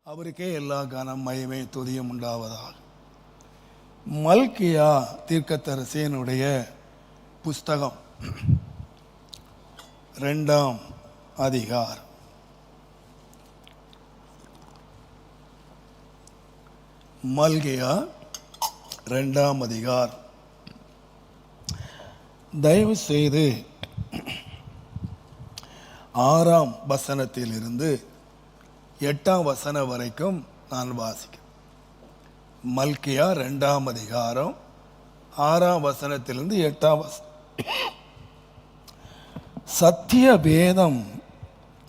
அவருக்கே எல்லா கனம் மகிமை துதியும் உண்டாவதாக. மல்கியா தீர்க்கதரிசியினுடைய புஸ்தகம் 2ஆம் அதிகாரம். மல்கியா 2ஆம் அதிகாரம். தயவு செய்து 6ஆம் வசனத்திலிருந்து 8ஆம் வசனம் வரைக்கும் நான் வாசிக்கிறேன். மல்கியா 2ஆம் அதிகாரம் 6ஆம் வசனத்திலிருந்து 8ஆம் வசனம். சத்திய வேதம்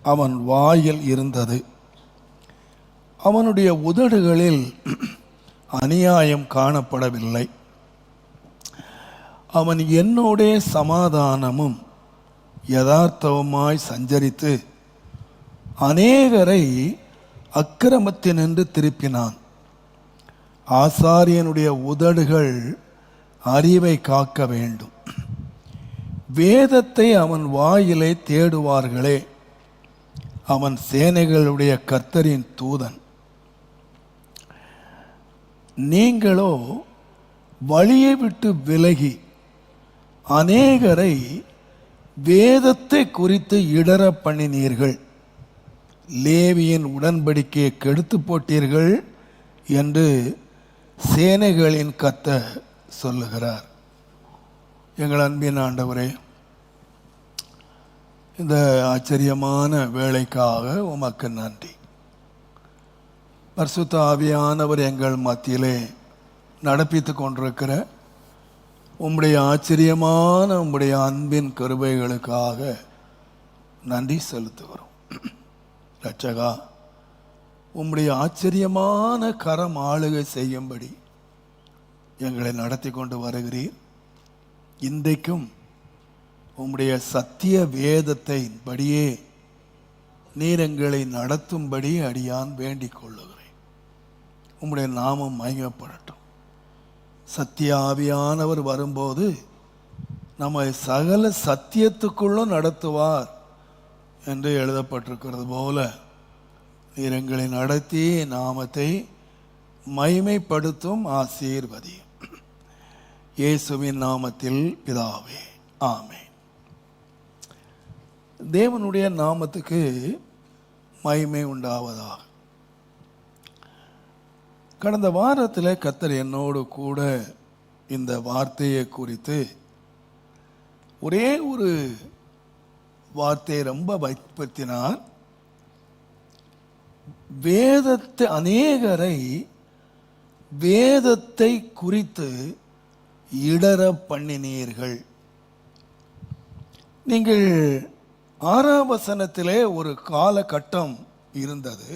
அவன் வாயில் இருந்தது, அவனுடைய உதடுகளில் அநியாயம் காணப்படவில்லை. அவன் என்னோடே சமாதானமும் யதார்த்தவுமாய் சஞ்சரித்து அநேகரை அக்கிரமத்தினின்று திருப்பினான். ஆசாரியனுடைய உதடுகள் அறிவை காக்க வேண்டும். வேதத்தை அவன் வாயிலை தேடுவார்களே. அவன் சேனைகளுடைய கர்த்தரின் தூதன். நீங்களோ வழியை விட்டு விலகி அநேகரை வேதத்தை குறித்து இடற பண்ணினீர்கள். லேவியின் உடன்படிக்கையை கெடுத்து போட்டீர்கள் என்று சேனைகளின் கர்த்தர் சொல்லுகிறார். எங்கள் அன்பின் ஆண்டவரே, இந்த ஆச்சரியமான வேலைக்காக உமக்கு நன்றி. பரிசுத்த ஆவியானவர் எங்கள் மத்தியிலே நடப்பித்து கொண்டிருக்கிற உம்முடைய ஆச்சரியமான உம்முடைய அன்பின் கிருபைகளுக்காக நன்றி செலுத்துகிறோம். ரட்சகா, உம்முடைய ஆச்சரியமான கரம் ஆளுகை செய்யும்படி எங்களை நடத்தி கொண்டு வருகிறீர். இன்றைக்கும் உம்முடைய சத்திய வேதத்தை படியே நீர் எங்களை நடத்தும்படி அடியான் வேண்டிக் கொள்ளுகிறேன். உம்முடைய நாமம் மகிமைப்படட்டும். சத்திய ஆவியானவர் வரும்போது நம்மை சகல சத்தியத்துக்குள்ளும் நடத்துவார் என்று எழுதப்பட்டிருக்கிறது போல நீர் எங்களை நடத்தி நாமத்தை மகிமைப்படுத்தும் ஆசீர்வதி. இயேசுவின் நாமத்தில் பிதாவே, ஆமென். தேவனுடைய நாமத்துக்கு மகிமை உண்டாவதாக. கடந்த வாரத்தில் கர்த்தர் என்னோடு கூட இந்த வார்த்தையை குறித்து ஒரே ஒரு வார்த்தையை ரொம்ப வைப்படுத்தினார். வேதத்தை அநேகரை வேதத்தை குறித்து இடற பண்ணினீர்கள். நீங்கள் 6ஆம் வசனத்திலே ஒரு காலகட்டம் இருந்தது.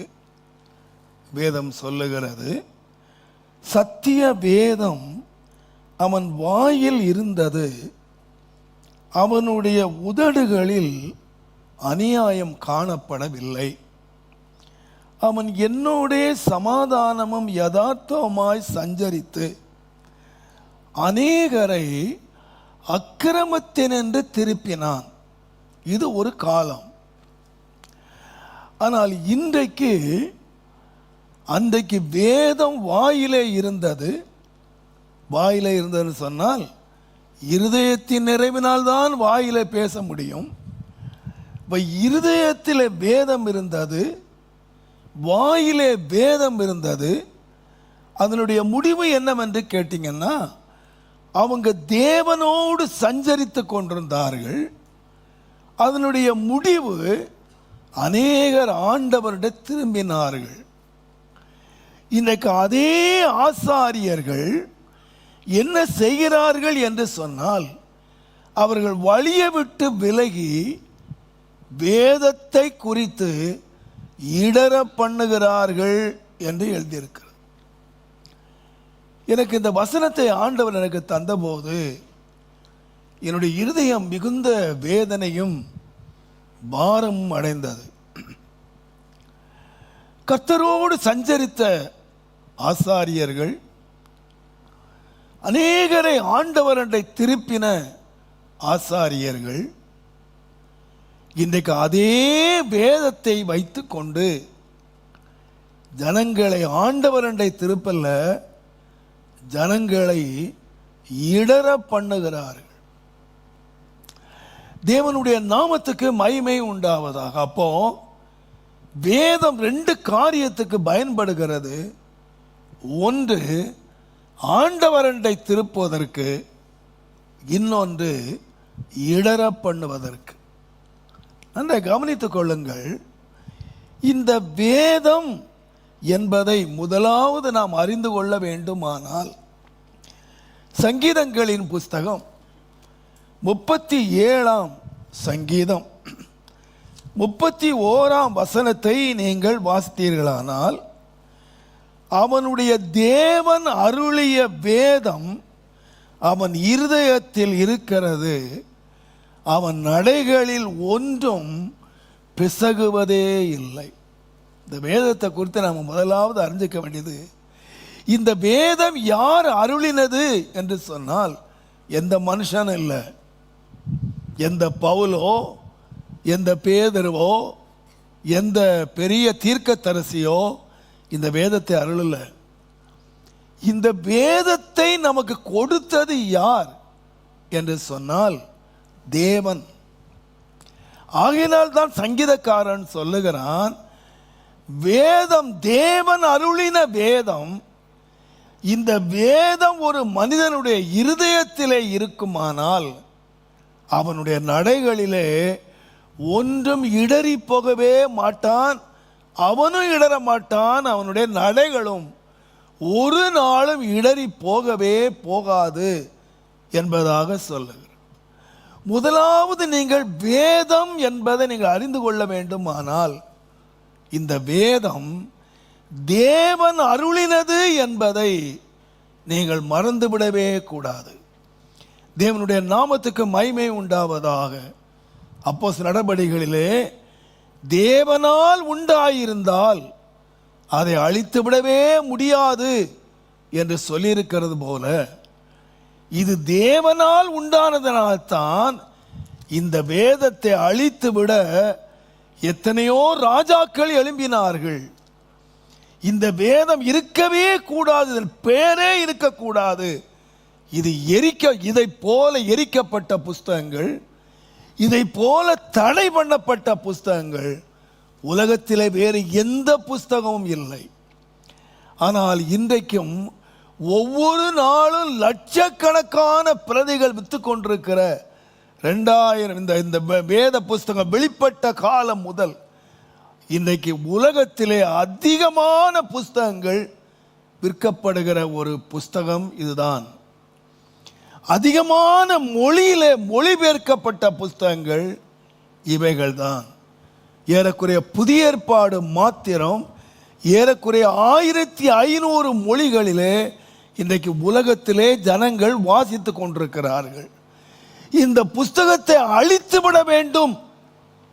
வேதம் சொல்லுகிறது, சத்திய வேதம் அவன் வாயில் இருந்தது, அவனுடைய உதடுகளில் அநியாயம் காணப்படவில்லை. அவன் என்னோடே சமாதானமும் யதார்த்தமாய் சஞ்சரித்து அநேகரை அக்கிரமத்தினின்று திருப்பினான். இது ஒரு காலம். ஆனால் இன்றைக்கு அன்றைக்கு வேதம் வாயிலே இருந்தது. வாயிலே இருந்ததுன்னு சொன்னால் இருதயத்தின் நிறைவினால் தான் வாயிலே பேச முடியும். இப்போ இருதயத்தில் வேதம் இருந்தது, வாயிலே வேதம் இருந்தது. அதனுடைய முடிவு என்னவென்று கேட்டீங்கன்னா, அவங்க தேவனோடு சஞ்சரித்து கொண்டிருந்தார்கள். அதனுடைய முடிவு அநேகர் ஆண்டவரிடம் திரும்பினார்கள். இன்றைக்கு அதே ஆசாரியர்கள் என்ன செய்கிறார்கள் என்று சொன்னால், அவர்கள் வழியை விட்டு விலகி வேதத்தை குறித்து இடற பண்ணுகிறார்கள் என்று எழுதியிருக்கிறது. எனக்கு இந்த வசனத்தை ஆண்டவர் எனக்கு தந்தபோது என்னுடைய இருதயம் மிகுந்த வேதனையும் பாரமும் அடைந்தது. கர்த்தரோடு சஞ்சரித்த ஆசாரியர்கள் அநேகரை ஆண்டவரை திருப்பின ஆசாரியர்கள் இன்றைக்கு அதே வேதத்தை வைத்து கொண்டு ஜனங்களை ஆண்டவரண்டை திருப்பல்ல, ஜனங்களை இடற பண்ணுகிறார்கள். தேவனுடைய நாமத்துக்கு மகிமை உண்டாவதாக. அப்போ வேதம் 2 காரியத்துக்கு பயன்படுகிறது. ஒன்று ஆண்டவரண்டை திருப்புவதற்கு, இன்னொன்று இடற பண்ணுவதற்கு. நன்றாக கவனித்துக் கொள்ளுங்கள். இந்த வேதம் என்பதை முதலாவது நாம் அறிந்து கொள்ள வேண்டுமானால் சங்கீதங்களின் புஸ்தகம் 37ஆம் சங்கீதம் 31ஆம் வசனத்தை நீங்கள் வாசித்தீர்களானால், அவனுடைய தேவன் அருளிய வேதம் அவன் இருதயத்தில் இருக்கிறது, அவன் நடைகளில் ஒன்றும் பிசகுவதே இல்லை. இந்த வேதத்தை குறித்து நாம் முதலாவது அறிஞ்சிக்க வேண்டியது, இந்த வேதம் யார் அருளினது என்று சொன்னால் எந்த மனுஷன் இல்லை, எந்த பவுலோ, எந்த பேதுருவோ, எந்த பெரிய தீர்க்கதரிசியோ இந்த வேதத்தை அருளல. இந்த வேதத்தை நமக்கு கொடுத்தது யார் என்று சொன்னால் தேவன். ஆகையினால் தான் சங்கீதக்காரன் சொல்லுகிறான், வேதம் தேவன் அருளின வேதம். இந்த வேதம் ஒரு மனிதனுடைய இருதயத்திலே இருக்குமானால் அவனுடைய நடைகளிலே ஒன்றும் இடறி போகவே மாட்டான், அவனும் இடற மாட்டான், அவனுடைய நடைகளும் ஒரு நாளும் இடறி போகவே போகாது என்பதாக சொல்லுகிறார். முதலாவது நீங்கள் வேதம் என்பதை நீங்கள் அறிந்து கொள்ள வேண்டுமானால், இந்த வேதம் தேவன் அருளினது என்பதை நீங்கள் மறந்துவிடவே கூடாது. தேவனுடைய நாமத்துக்கு மகிமை உண்டாவதாக. அப்போஸ்தலர் நடபடிகளிலே தேவனால் உண்டாயிருந்தால் அதை அழித்து விடவே முடியாது என்று சொல்லியிருக்கிறது போல, இது தேவனால் உண்டானதனால்தான் இந்த வேதத்தை அழித்து விட எத்தனையோ ராஜாக்கள் எழும்பினார்கள். இந்த வேதம் இருக்கவே கூடாது, இதன் பேரே இருக்கக்கூடாது. இது இதை போல எரிக்கப்பட்ட புஸ்தகங்கள், இதை போல தடை பண்ணப்பட்ட புஸ்தகங்கள் உலகத்திலே வேறு எந்த புஸ்தகமும் இல்லை. ஆனால் இன்றைக்கும் ஒவ்வொரு நாளும் லட்சக்கணக்கான பிரதிகள் விற்று கொண்டிருக்கிற 2000 இந்த வேத புஸ்தகம் வெளிப்பட்ட காலம் முதல் இன்றைக்கு உலகத்திலே அதிகமான புஸ்தகங்கள் விற்கப்படுகிற ஒரு புஸ்தகம் இதுதான். அதிகமான மொழியிலே மொழிபெயர்க்கப்பட்ட புஸ்தகங்கள் இவைகள் தான். ஏறக்குறைய புதிய ஏற்பாடு மாத்திரம் ஏறக்குறைய 1500 மொழிகளிலே இன்றைக்கு உலகத்திலே ஜனங்கள் வாசித்து கொண்டிருக்கிறார்கள். இந்த புஸ்தகத்தை அழித்துவிட வேண்டும்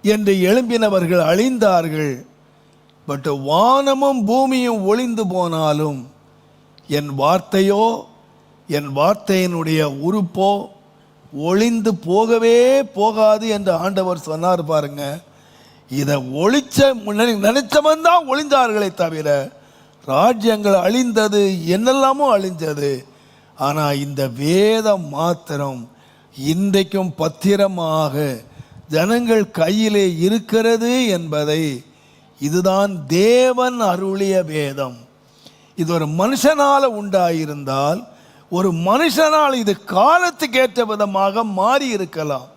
என்று எழும்பினவர்கள் அழிந்தார்கள். பட் வானமும் பூமியும் ஒளிந்து போனாலும் என் வார்த்தையோ, என் வார்த்தையினுடைய உறுப்போ ஒளிந்து போகவே போகாது என்று ஆண்டவர் சொன்னார். பாருங்க, இதை ஒழிச்ச நினைச்சவன் தான் ஒளிந்தார்களே தவிர ராஜ்யங்கள் அழிந்தது, என்னெல்லாமோ அழிஞ்சது. ஆனால் இந்த வேதம் மாத்திரம் இன்றைக்கும் பத்திரமாக ஜனங்கள் கையிலே இருக்கிறது என்பதை, இதுதான் தேவன் அருளிய வேதம். இது ஒரு மனுஷனால உண்டாயிருந்தால், ஒரு மனுஷனால் இது காலத்துக்கு ஏற்ற விதமாக மாறி இருக்கலாம்.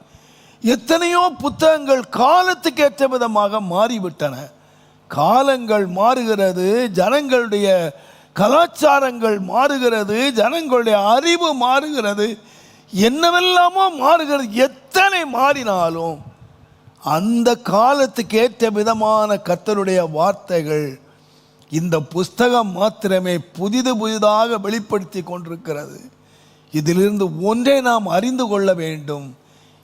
எத்தனையோ புத்தகங்கள் காலத்துக்கு ஏற்ற விதமாக மாறிவிட்டன. காலங்கள் மாறுகிறது, ஜனங்களுடைய கலாச்சாரங்கள் மாறுகிறது, ஜனங்களுடைய அறிவு மாறுகிறது, என்னவெல்லாமோ மாறுகிறது. எத்தனை மாறினாலும் அந்த காலத்துக்கு ஏற்ற விதமான கர்த்தருடைய வார்த்தைகள் இந்த புஸ்தகம் மாத்திரமே புதிதாக வெளிப்படுத்தி கொண்டிருக்கிறது. இதிலிருந்து ஒன்றை நாம் அறிந்து கொள்ள வேண்டும்,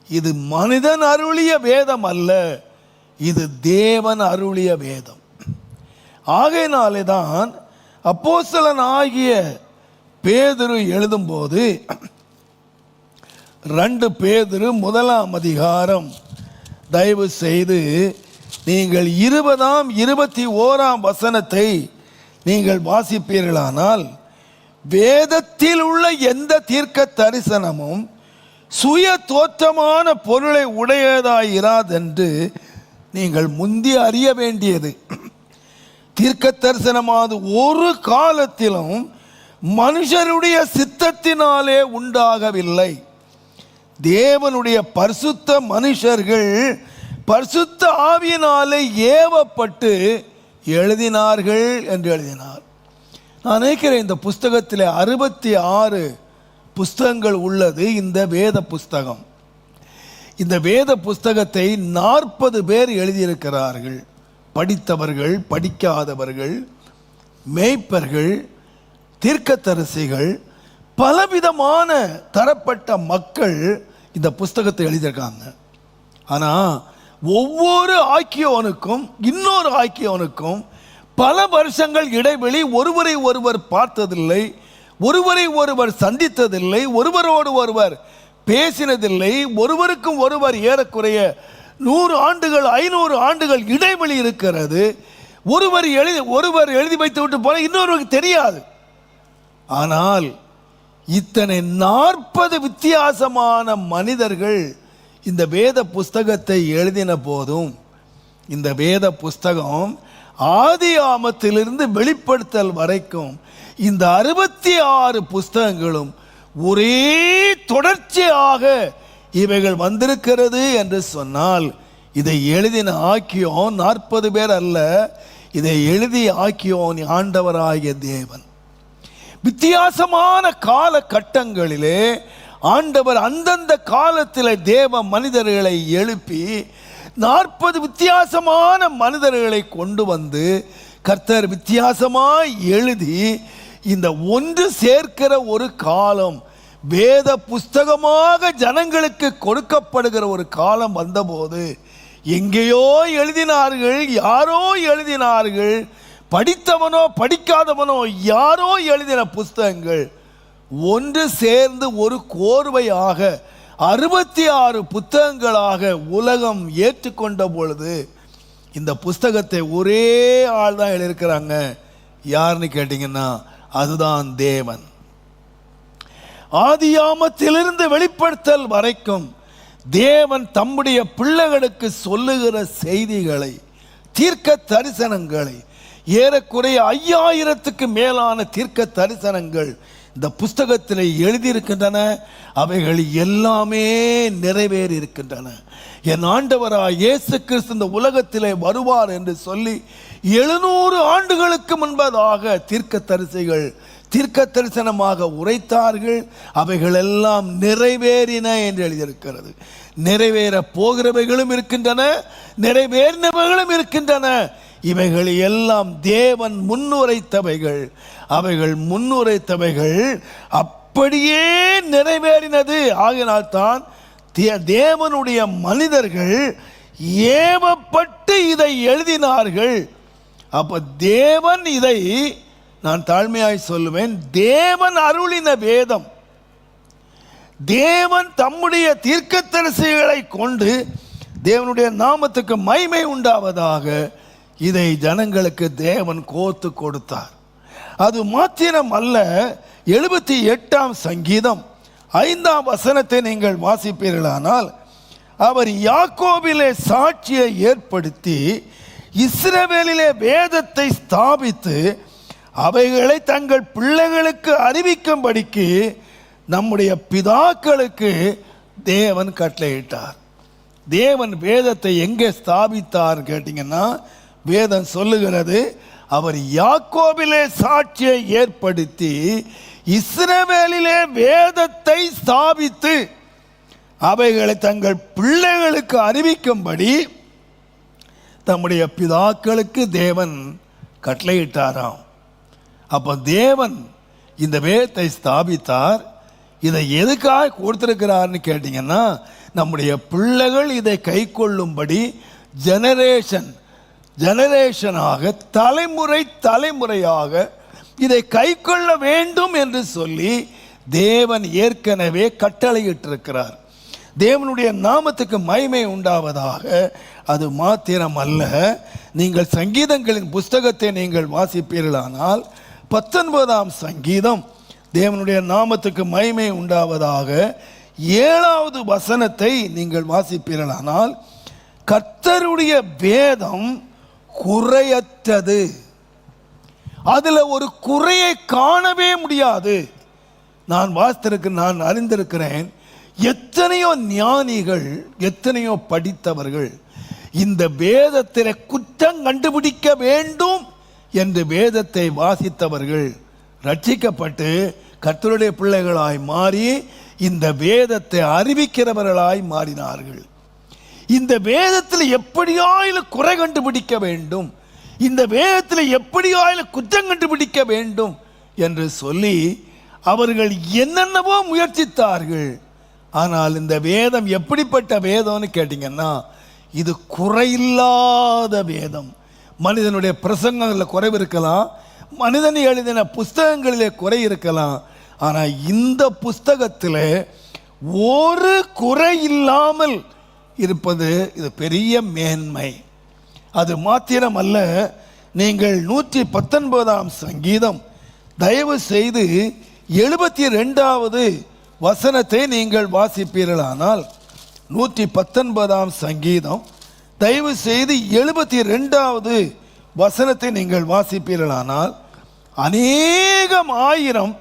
இது மனிதன் அருளிய வேதம் அல்ல, இது தேவன் அருளிய வேதம். ஆகையினாலே தான் அப்போஸ்தலன் ஆகிய பேதுரு எழுதும்போது 2 பேதுரு 1ஆம் அதிகாரம், தயவு செய்து நீங்கள் 20ஆம் 21ஆம் வசனத்தை நீங்கள் வாசிப்பீர்களானால், வேதத்தில் உள்ள எந்த தீர்க்க தரிசனமும் சுய தோற்றமான பொருளை உடையதாய் இராதென்று நீங்கள் முந்தி அறிய வேண்டியது. தீர்க்க தரிசனமானது ஒரு காலத்திலும் மனுஷருடைய சித்தத்தினாலே உண்டாகவில்லை. தேவனுடைய பரிசுத்த மனுஷர்கள் பரிசுத்த ஆவியினாலே ஏவப்பட்டு எழுதினார்கள் என்று எழுதினார். நான் நினைக்கிறேன் இந்த புஸ்தகத்தில் 66 புஸ்தகங்கள் உள்ளது. இந்த வேத புஸ்தகம், இந்த வேத புஸ்தகத்தை 40 பேர் எழுதியிருக்கிறார்கள். படித்தவர்கள், படிக்காதவர்கள், மேய்ப்பர்கள், தீர்க்கதரிசிகள், பலவிதமான தரப்பட்ட மக்கள் இந்த புஸ்தகத்தை எழுதியிருக்காங்க. ஆனால் ஒவ்வொரு ஆக்கியோனுக்கும் இன்னொரு ஆக்கியோனுக்கும் பல வருஷங்கள் இடைவெளி, ஒருவரை ஒருவர் பார்த்ததில்லை, ஒருவரை ஒருவர் சந்தித்ததில்லை, ஒருவரோடு ஒருவர் பேசினதில்லை, ஒருவருக்கும் ஒருவர் ஏறக்குறைய 100 ஆண்டுகள் 500 ஆண்டுகள் இடைவெளி இருக்கிறது. ஒருவர் எழுதி வைத்து விட்டு போன இன்னொருவருக்கு தெரியாது. ஆனால் இத்தனை 40 வித்தியாசமான மனிதர்கள் இந்த வேத புஸ்தகத்தை எழுதின போதும், இந்த வேத புஸ்தகம் ஆதி ஆமத்திலிருந்து வெளிப்படுத்தல் வரைக்கும் இந்த 66 புஸ்தகங்களும் ஒரே தொடர்ச்சியாக இவைகள் வந்திருக்கிறது என்று சொன்னால், இதை எழுதின ஆக்கியோன் 40 பேர் அல்ல, இதை எழுதி ஆக்கியோன் ஆண்டவராகிய தேவன். வித்தியாசமான காலகட்டங்களிலே ஆண்டவர் அந்தந்த காலத்தில் தேவ மனிதர்களை எழுப்பி 40 வித்தியாசமான மனிதர்களை கொண்டு வந்து கர்த்தர் வித்தியாசமாய் எழுதி இந்த ஒன்று சேர்க்கிற ஒரு காலம், வேத புஸ்தகமாக ஜனங்களுக்கு கொடுக்கப்படுகிற ஒரு காலம் வந்தபோது, எங்கேயோ எழுதினார்கள், யாரோ எழுதினார்கள், படித்தவனோ படிக்காதவனோ யாரோ எழுதின புஸ்தகங்கள் ஒன்று சேர்ந்து ஒரு கோர்வையாக 66 புத்தகங்களாக உலகம் ஏற்றுக்கொண்ட பொழுது, இந்த புஸ்தகத்தை ஒரே ஆள் தான் எழுதியிருக்கிறாங்க. யாருன்னு கேட்டீங்கன்னா அதுதான் தேவன். ஆதியாமத்திலிருந்து வெளிப்படுத்தல் வரைக்கும் தேவன் தம்முடைய பிள்ளைகளுக்கு சொல்லுகிற செய்திகளை, தீர்க்க தரிசனங்களை, ஏறக்குறைய 5000க்கு மேலான தீர்க்க தரிசனங்கள் இந்த புஸ்தகத்தில் எழுதியிருக்கின்றன. அவைகள் எல்லாமே நிறைவேறி இருக்கின்றன. என் ஆண்டவராய் இயேசு கிறிஸ்து இந்த உலகத்திலே வருவார் என்று சொல்லி 700 ஆண்டுகளுக்கு முன்பதாக தீர்க்கதரிசிகள் தீர்க்க தரிசனமாக உரைத்தார்கள். அவைகள் எல்லாம் நிறைவேறின என்று எழுதியிருக்கிறது. நிறைவேற போகிறவைகளும் இருக்கின்றன, நிறைவேறினவைகளும் இருக்கின்றன. இவைகள் எல்லாம் தேவன் முன்னுரைத்தவைகள். அவைகள் முன்னுரைத்தவைகள் அப்படியே நிறைவேறினது. ஆகினால்தான் தேவனுடைய மனிதர்கள் ஏவப்பட்டு இதை எழுதினார்கள். அப்ப தேவன், இதை நான் தாழ்மையாய் சொல்லுவேன், தேவன் அருளின வேதம், தேவன் தம்முடைய தீர்க்கதரிசிகளை கொண்டு தேவனுடைய நாமத்துக்கு மகிமை உண்டாவதாக இதை ஜனங்களுக்கு தேவன் கோர்த்து கொடுத்தார். அது மாத்திரம் அல்ல, 78ஆம் சங்கீதம் 5ஆம் வசனத்தை நீங்கள் வாசிப்பீர்களானால், அவர் யாக்கோபிலே சாட்சியை ஏற்படுத்தி இஸ்ரவேலிலே வேதத்தை ஸ்தாபித்து அவைகளை தங்கள் பிள்ளைகளுக்கு அறிவிக்கும்படிக்கு நம்முடைய பிதாக்களுக்கு தேவன் கட்டளையிட்டார். தேவன் வேதத்தை எங்கே ஸ்தாபித்தார் கேட்டீங்கன்னா, வேதம் சொல்லுகிறது, அவர் யாக்கோபிலே சாட்சியை ஏற்படுத்தி இஸ்ரவேலிலே வேதத்தை ஸ்தாபித்து அவைகளை தங்கள் பிள்ளைகளுக்கு அறிவிக்கும்படி தம்முடைய பிதாக்களுக்கு தேவன் கட்டளையிட்டாராம். அப்போ தேவன் இந்த வேதத்தை ஸ்தாபித்தார். இதை எதுக்காக கொடுத்திருக்கிறார்னு கேட்டிங்கன்னா, நம்முடைய பிள்ளைகள் இதை கை கொள்ளும்படி ஜெனரேஷனாக தலைமுறை தலைமுறையாக இதை கை கொள்ள வேண்டும் என்று சொல்லி தேவன் ஏற்கனவே கட்டளையிட்டிருக்கிறார். தேவனுடைய நாமத்துக்கு மகிமை உண்டாவதாக. அது மாத்திரம் அல்ல, நீங்கள் சங்கீதங்களின் புஸ்தகத்தை நீங்கள் வாசிப்பீர்களானால் 19ஆம் சங்கீதம் தேவனுடைய நாமத்துக்கு மகிமை உண்டாவதாக 7வது வசனத்தை நீங்கள் வாசிப்பீர்களானால், கர்த்தருடைய வேதம் குறையற்றது, அதுல ஒரு குறையை காணவே முடியாது. நான் அறிந்திருக்கிறேன், எத்தனையோ ஞானிகள், எத்தனையோ படித்தவர்கள் இந்த வேதத்தில் குற்றம் கண்டுபிடிக்க வேண்டும் என்று வேதத்தை வாசித்தவர்கள் ரட்சிக்கப்பட்டு கர்த்தருடைய பிள்ளைகளாய் மாறி இந்த வேதத்தை அறிவிக்கிறவர்களாய் மாறினார்கள். இந்த வேதத்தில் எப்படியாயிலும் குறை கண்டுபிடிக்க வேண்டும், இந்த வேதத்தில் எப்படியாயிலும் குற்றம் கண்டுபிடிக்க வேண்டும் என்று சொல்லி அவர்கள் என்னென்னவோ முயற்சித்தார்கள். ஆனால் இந்த வேதம் எப்படிப்பட்ட வேதம்னு கேட்டிங்கன்னா, இது குறையில்லாத வேதம். மனிதனுடைய பிரசங்கங்களில் குறைவு இருக்கலாம், மனிதன் எழுதின புஸ்தகங்களிலே குறை இருக்கலாம், ஆனால் இந்த புஸ்தகத்தில் ஒரு குறை இல்லாமல் இருப்பது இது பெரிய மேன்மை. அது மாத்திரமல்ல, நீங்கள் 119ஆம் சங்கீதம் தயவு செய்து 72வது வசனத்தை நீங்கள் வாசிப்பீர்களானால், 119ஆம் சங்கீதம் தயவு செய்து 72வது வசனத்தை நீங்கள் வாசிப்பீர்களானால், அநேகம் ஆயிரம்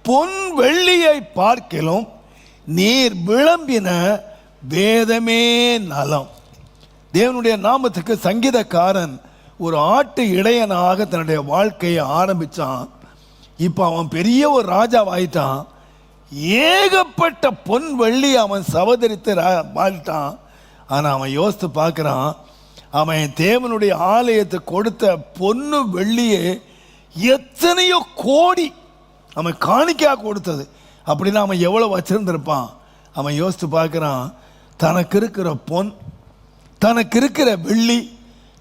பொன் வெள்ளியை பார்க்கிலும் நீர் விளம்பின வேதமே நலம். தேவனுடைய நாமத்துக்கு சங்கீதக்காரன் ஒரு ஆட்டு இடையனாக தன்னுடைய வாழ்க்கையை ஆரம்பித்தான். இப்போ அவன் பெரிய ஒரு ராஜாவாயிட்டான். ஏகப்பட்ட பொன் வெள்ளி அவன் சவதரித்து வாழ்ட்டான். ஆனால் அவன் யோசித்து பார்க்குறான், அவன் தேவனுடைய ஆலயத்துக்கு கொடுத்த பொன்னு வெள்ளியே எத்தனையோ கோடி அவன் காணிக்கையாக கொடுத்தது. அப்படின்னா அவன் எவ்வளோ வச்சிருந்திருப்பான். அவன் யோசித்து பார்க்குறான், தனக்கு இருக்கிற பொன், தனக்கு இருக்கிற வெள்ளி,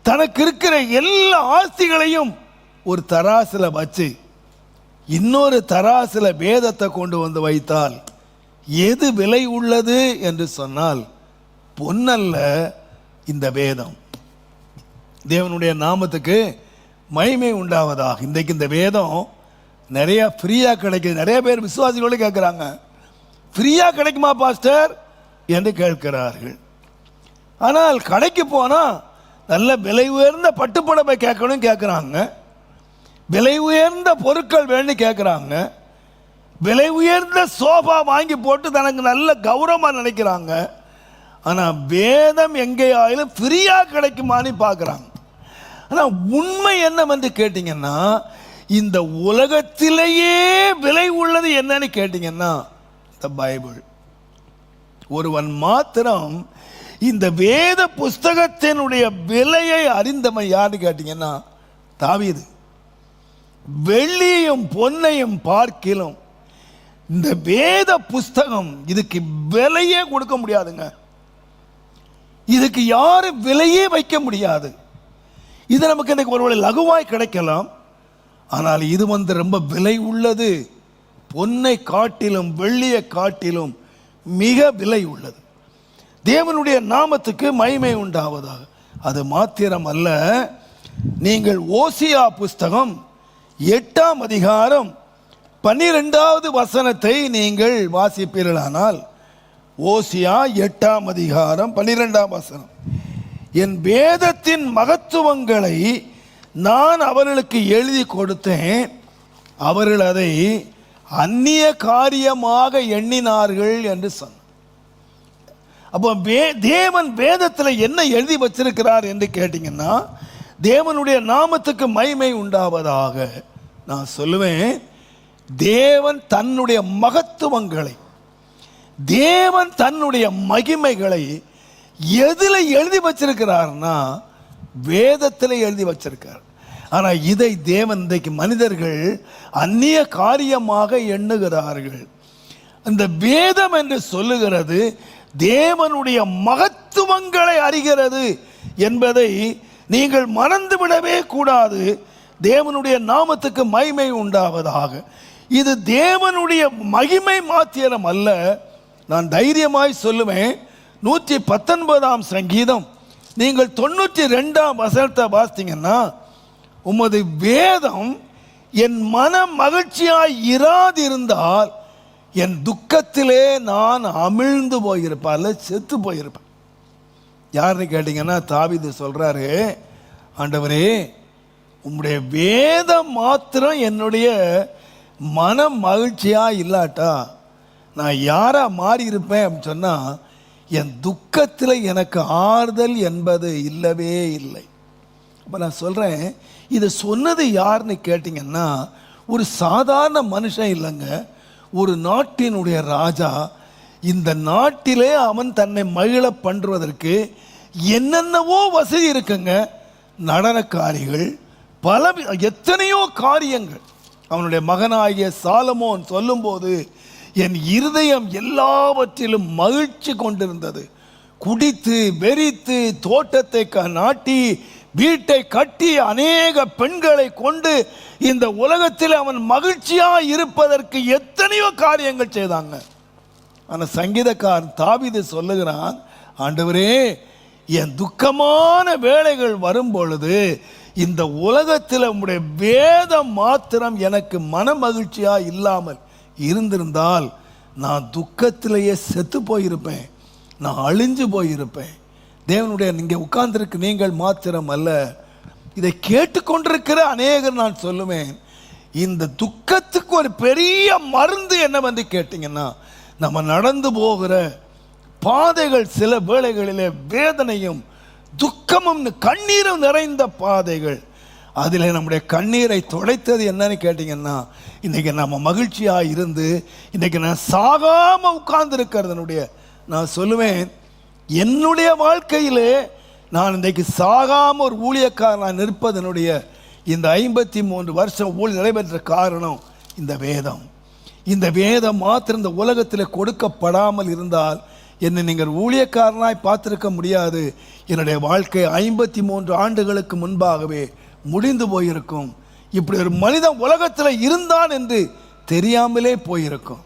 தனக்கு இருக்கிற எல்லா ஆஸ்திகளையும் ஒரு தராசில் வச்சு இன்னொரு தராசில் வேதத்தை கொண்டு வந்து வைத்தால் எது விலை உள்ளது என்று சொன்னால் பொன்னல்ல, இந்த வேதம். தேவனுடைய நாமத்துக்கு மகிமை உண்டாவதாக. இன்றைக்கு இந்த வேதம் நிறைய ஃப்ரீயாக கிடைக்குது. நிறைய பேர் விசுவாசிகளோடு கேட்குறாங்க, ஃப்ரீயாக கிடைக்குமா பாஸ்டர் என்று கேட்கிறார்கள். ஆனால் கடைக்கு போனால் நல்ல விலை உயர்ந்த பட்டுப்புடவை கேட்கணும் கேட்குறாங்க, விலை உயர்ந்த பொருட்கள் வேணும் கேட்குறாங்க, விலை உயர்ந்த சோஃபா வாங்கி போட்டு தனக்கு நல்ல கௌரவமாக நினைக்கிறாங்க. ஆனால் வேதம் எங்கேயாயிலும் ஃப்ரீயாக கிடைக்குமான்னு பார்க்குறாங்க. ஆனால் உண்மை என்னவென்று கேட்டிங்கன்னா, இந்த உலகத்திலேயே விலை உள்ளது என்னன்னு கேட்டிங்கன்னா இந்த பைபிள். ஒருவன் மாத்திரம் இந்த வேத புஸ்தகத்தினுடைய விலையை அறிந்தவன் யாருன்னு கேட்டிங்கன்னா தாவீது. வெள்ளியும் பொன்னையும் பார்க்கிலும் இந்த வேத புஸ்தகம், இதுக்கு விலையே கொடுக்க முடியாதுங்க. இதுக்கு யாரும் விலையே வைக்க முடியாது. இது நமக்கு எனக்கு ஒருவேளை லகுவாய் கிடைக்கலாம், ஆனால் இது ரொம்ப விலை உள்ளது. பொன்னை காட்டிலும் வெள்ளியை காட்டிலும் மிக விலை உள்ளது. தேவனுடைய நாமத்துக்கு மகிமை உண்டாவதாக. அது மாத்திரம் அல்ல, நீங்கள் ஓசியா புஸ்தகம் 8ஆம் அதிகாரம் 12வது வசனத்தை நீங்கள் வாசிப்பீர்களானால், ஓசியா 8ஆம் அதிகாரம் 12ஆம் வசனம், என் வேதத்தின் மகத்துவங்களை நான் அவர்களுக்கு எழுதி கொடுத்தேன், அவர்கள் அதை அந்நிய காரியமாக எண்ணினார்கள் என்று சொன்னார். அப்போ தேவன் வேதத்தில் என்ன எழுதி வச்சிருக்கிறார் என்று கேட்டிங்கன்னா, தேவனுடைய நாமத்துக்கு மகிமை உண்டாவதாக. நான் சொல்லுவேன், தேவன் தன்னுடைய மகத்துவங்களை, தேவன் தன்னுடைய மகிமைகளை எதில் எழுதி வச்சிருக்கிறார்னா வேதத்தில் எழுதி வச்சிருக்கார். ஆனால் இதை தேவன் இன்றைக்கு மனிதர்கள் அந்நிய காரியமாக எண்ணுகிறார்கள். இந்த வேதம் என்று சொல்லுகிறது தேவனுடைய மகத்துவங்களை அறிகிறது என்பதை நீங்கள் மறந்துவிடவே கூடாது. தேவனுடைய நாமத்துக்கு மகிமை உண்டாவதாக. இது தேவனுடைய மகிமை மாத்திரம் அல்ல, நான் தைரியமாய் சொல்லுவேன். 119 சங்கீதம் நீங்கள் 92 வசனத்தை வாசித்தீங்கன்னா, உமது வேதம் என் மன மகிழ்ச்சியாய் இராதிருந்தால் என் துக்கத்திலே நான் அமிழ்ந்து போயிருப்பேன், அல்ல செத்து போயிருப்பேன். யாருன்னு கேட்டிங்கன்னா தாவீது சொல்கிறாரு, ஆண்டவரே உம்முடைய வேதம் மாத்திரம் என்னுடைய மன மகிழ்ச்சியாக இல்லாட்டா நான் யாராக மாறி இருப்பேன் அப்படின்னு சொன்னால், என் துக்கத்தில் எனக்கு ஆறுதல் என்பது இல்லவே இல்லை. அப்போ நான் சொல்கிறேன், இதை சொன்னது யாருன்னு கேட்டிங்கன்னா ஒரு சாதாரண மனுஷன் இல்லைங்க, ஒரு நாட்டினுடைய ராஜா. இந்த நாட்டிலே அவன் தன்னை மகிழ பண்ணுவதற்கு என்னென்னவோ வசதி இருக்குங்க. நடனக்காரிகள், பல எத்தனையோ காரியங்கள். அவனுடைய மகனாகிய சாலமோன் சொல்லும்போது, என் இருதயம் எல்லாவற்றிலும் மகிழ்ச்சி கொண்டிருந்தது. குடித்து வெறித்து தோட்டத்தை நாட்டி வீட்டை கட்டி அநேக பெண்களை கொண்டு இந்த உலகத்தில் அவன் மகிழ்ச்சியாக இருப்பதற்கு எத்தனையோ காரியங்கள் செய்தாங்க. ஆனால் சங்கீதக்காரன் தாவீது சொல்லுகிறான், ஆண்டவரே என் துக்கமான வேளைகள் வரும் பொழுது இந்த உலகத்தில் உம்முடைய வேதம் மாத்திரம் எனக்கு மன மகிழ்ச்சியாக இல்லாமல் இருந்திருந்தால் நான் துக்கத்திலேயே செத்து போயிருப்பேன், நான் அழிஞ்சு போயிருப்பேன். தேவனுடைய நீங்கள் உட்கார்ந்திருக்கு நீங்கள் மாத்திரம் அல்ல, இதை கேட்டுக்கொண்டிருக்கிற அநேகர் நான் சொல்லுவேன், இந்த துக்கத்துக்கு ஒரு பெரிய மருந்து என்னவென்று கேட்டிங்கன்னா, நம்ம நடந்து போகிற பாதைகள் சில வேளைகளிலே வேதனையும் துக்கமும் கண்ணீரும் நிறைந்த பாதைகள். அதில் நம்முடைய கண்ணீரை துடைத்தது என்னன்னு கேட்டிங்கன்னா, இன்றைக்கி நம்ம மகிழ்ச்சியாக இருந்து இன்றைக்கி நான் சாகாமல் உட்கார்ந்துருக்கிறதுனுடைய, நான் சொல்லுவேன் என்னுடைய வாழ்க்கையிலே நான் இன்றைக்கு சாகாமல் ஒரு ஊழியக்காரன் நிற்பதனுடைய இந்த 53 வருஷம் ஊழியர் நடைபெற்ற காரணம் இந்த வேதம். இந்த வேதம் மாத்திரம் இந்த உலகத்தில் கொடுக்கப்படாமல் இருந்தால் என்னை நீங்கள் ஊழியக்காரனாய் பார்த்துருக்க முடியாது. என்னுடைய வாழ்க்கை 53 ஆண்டுகளுக்கு முன்பாகவே முடிந்து போயிருக்கும். இப்படி ஒரு மனிதன் உலகத்தில் இருந்தான் என்று தெரியாமலே போயிருக்கும்.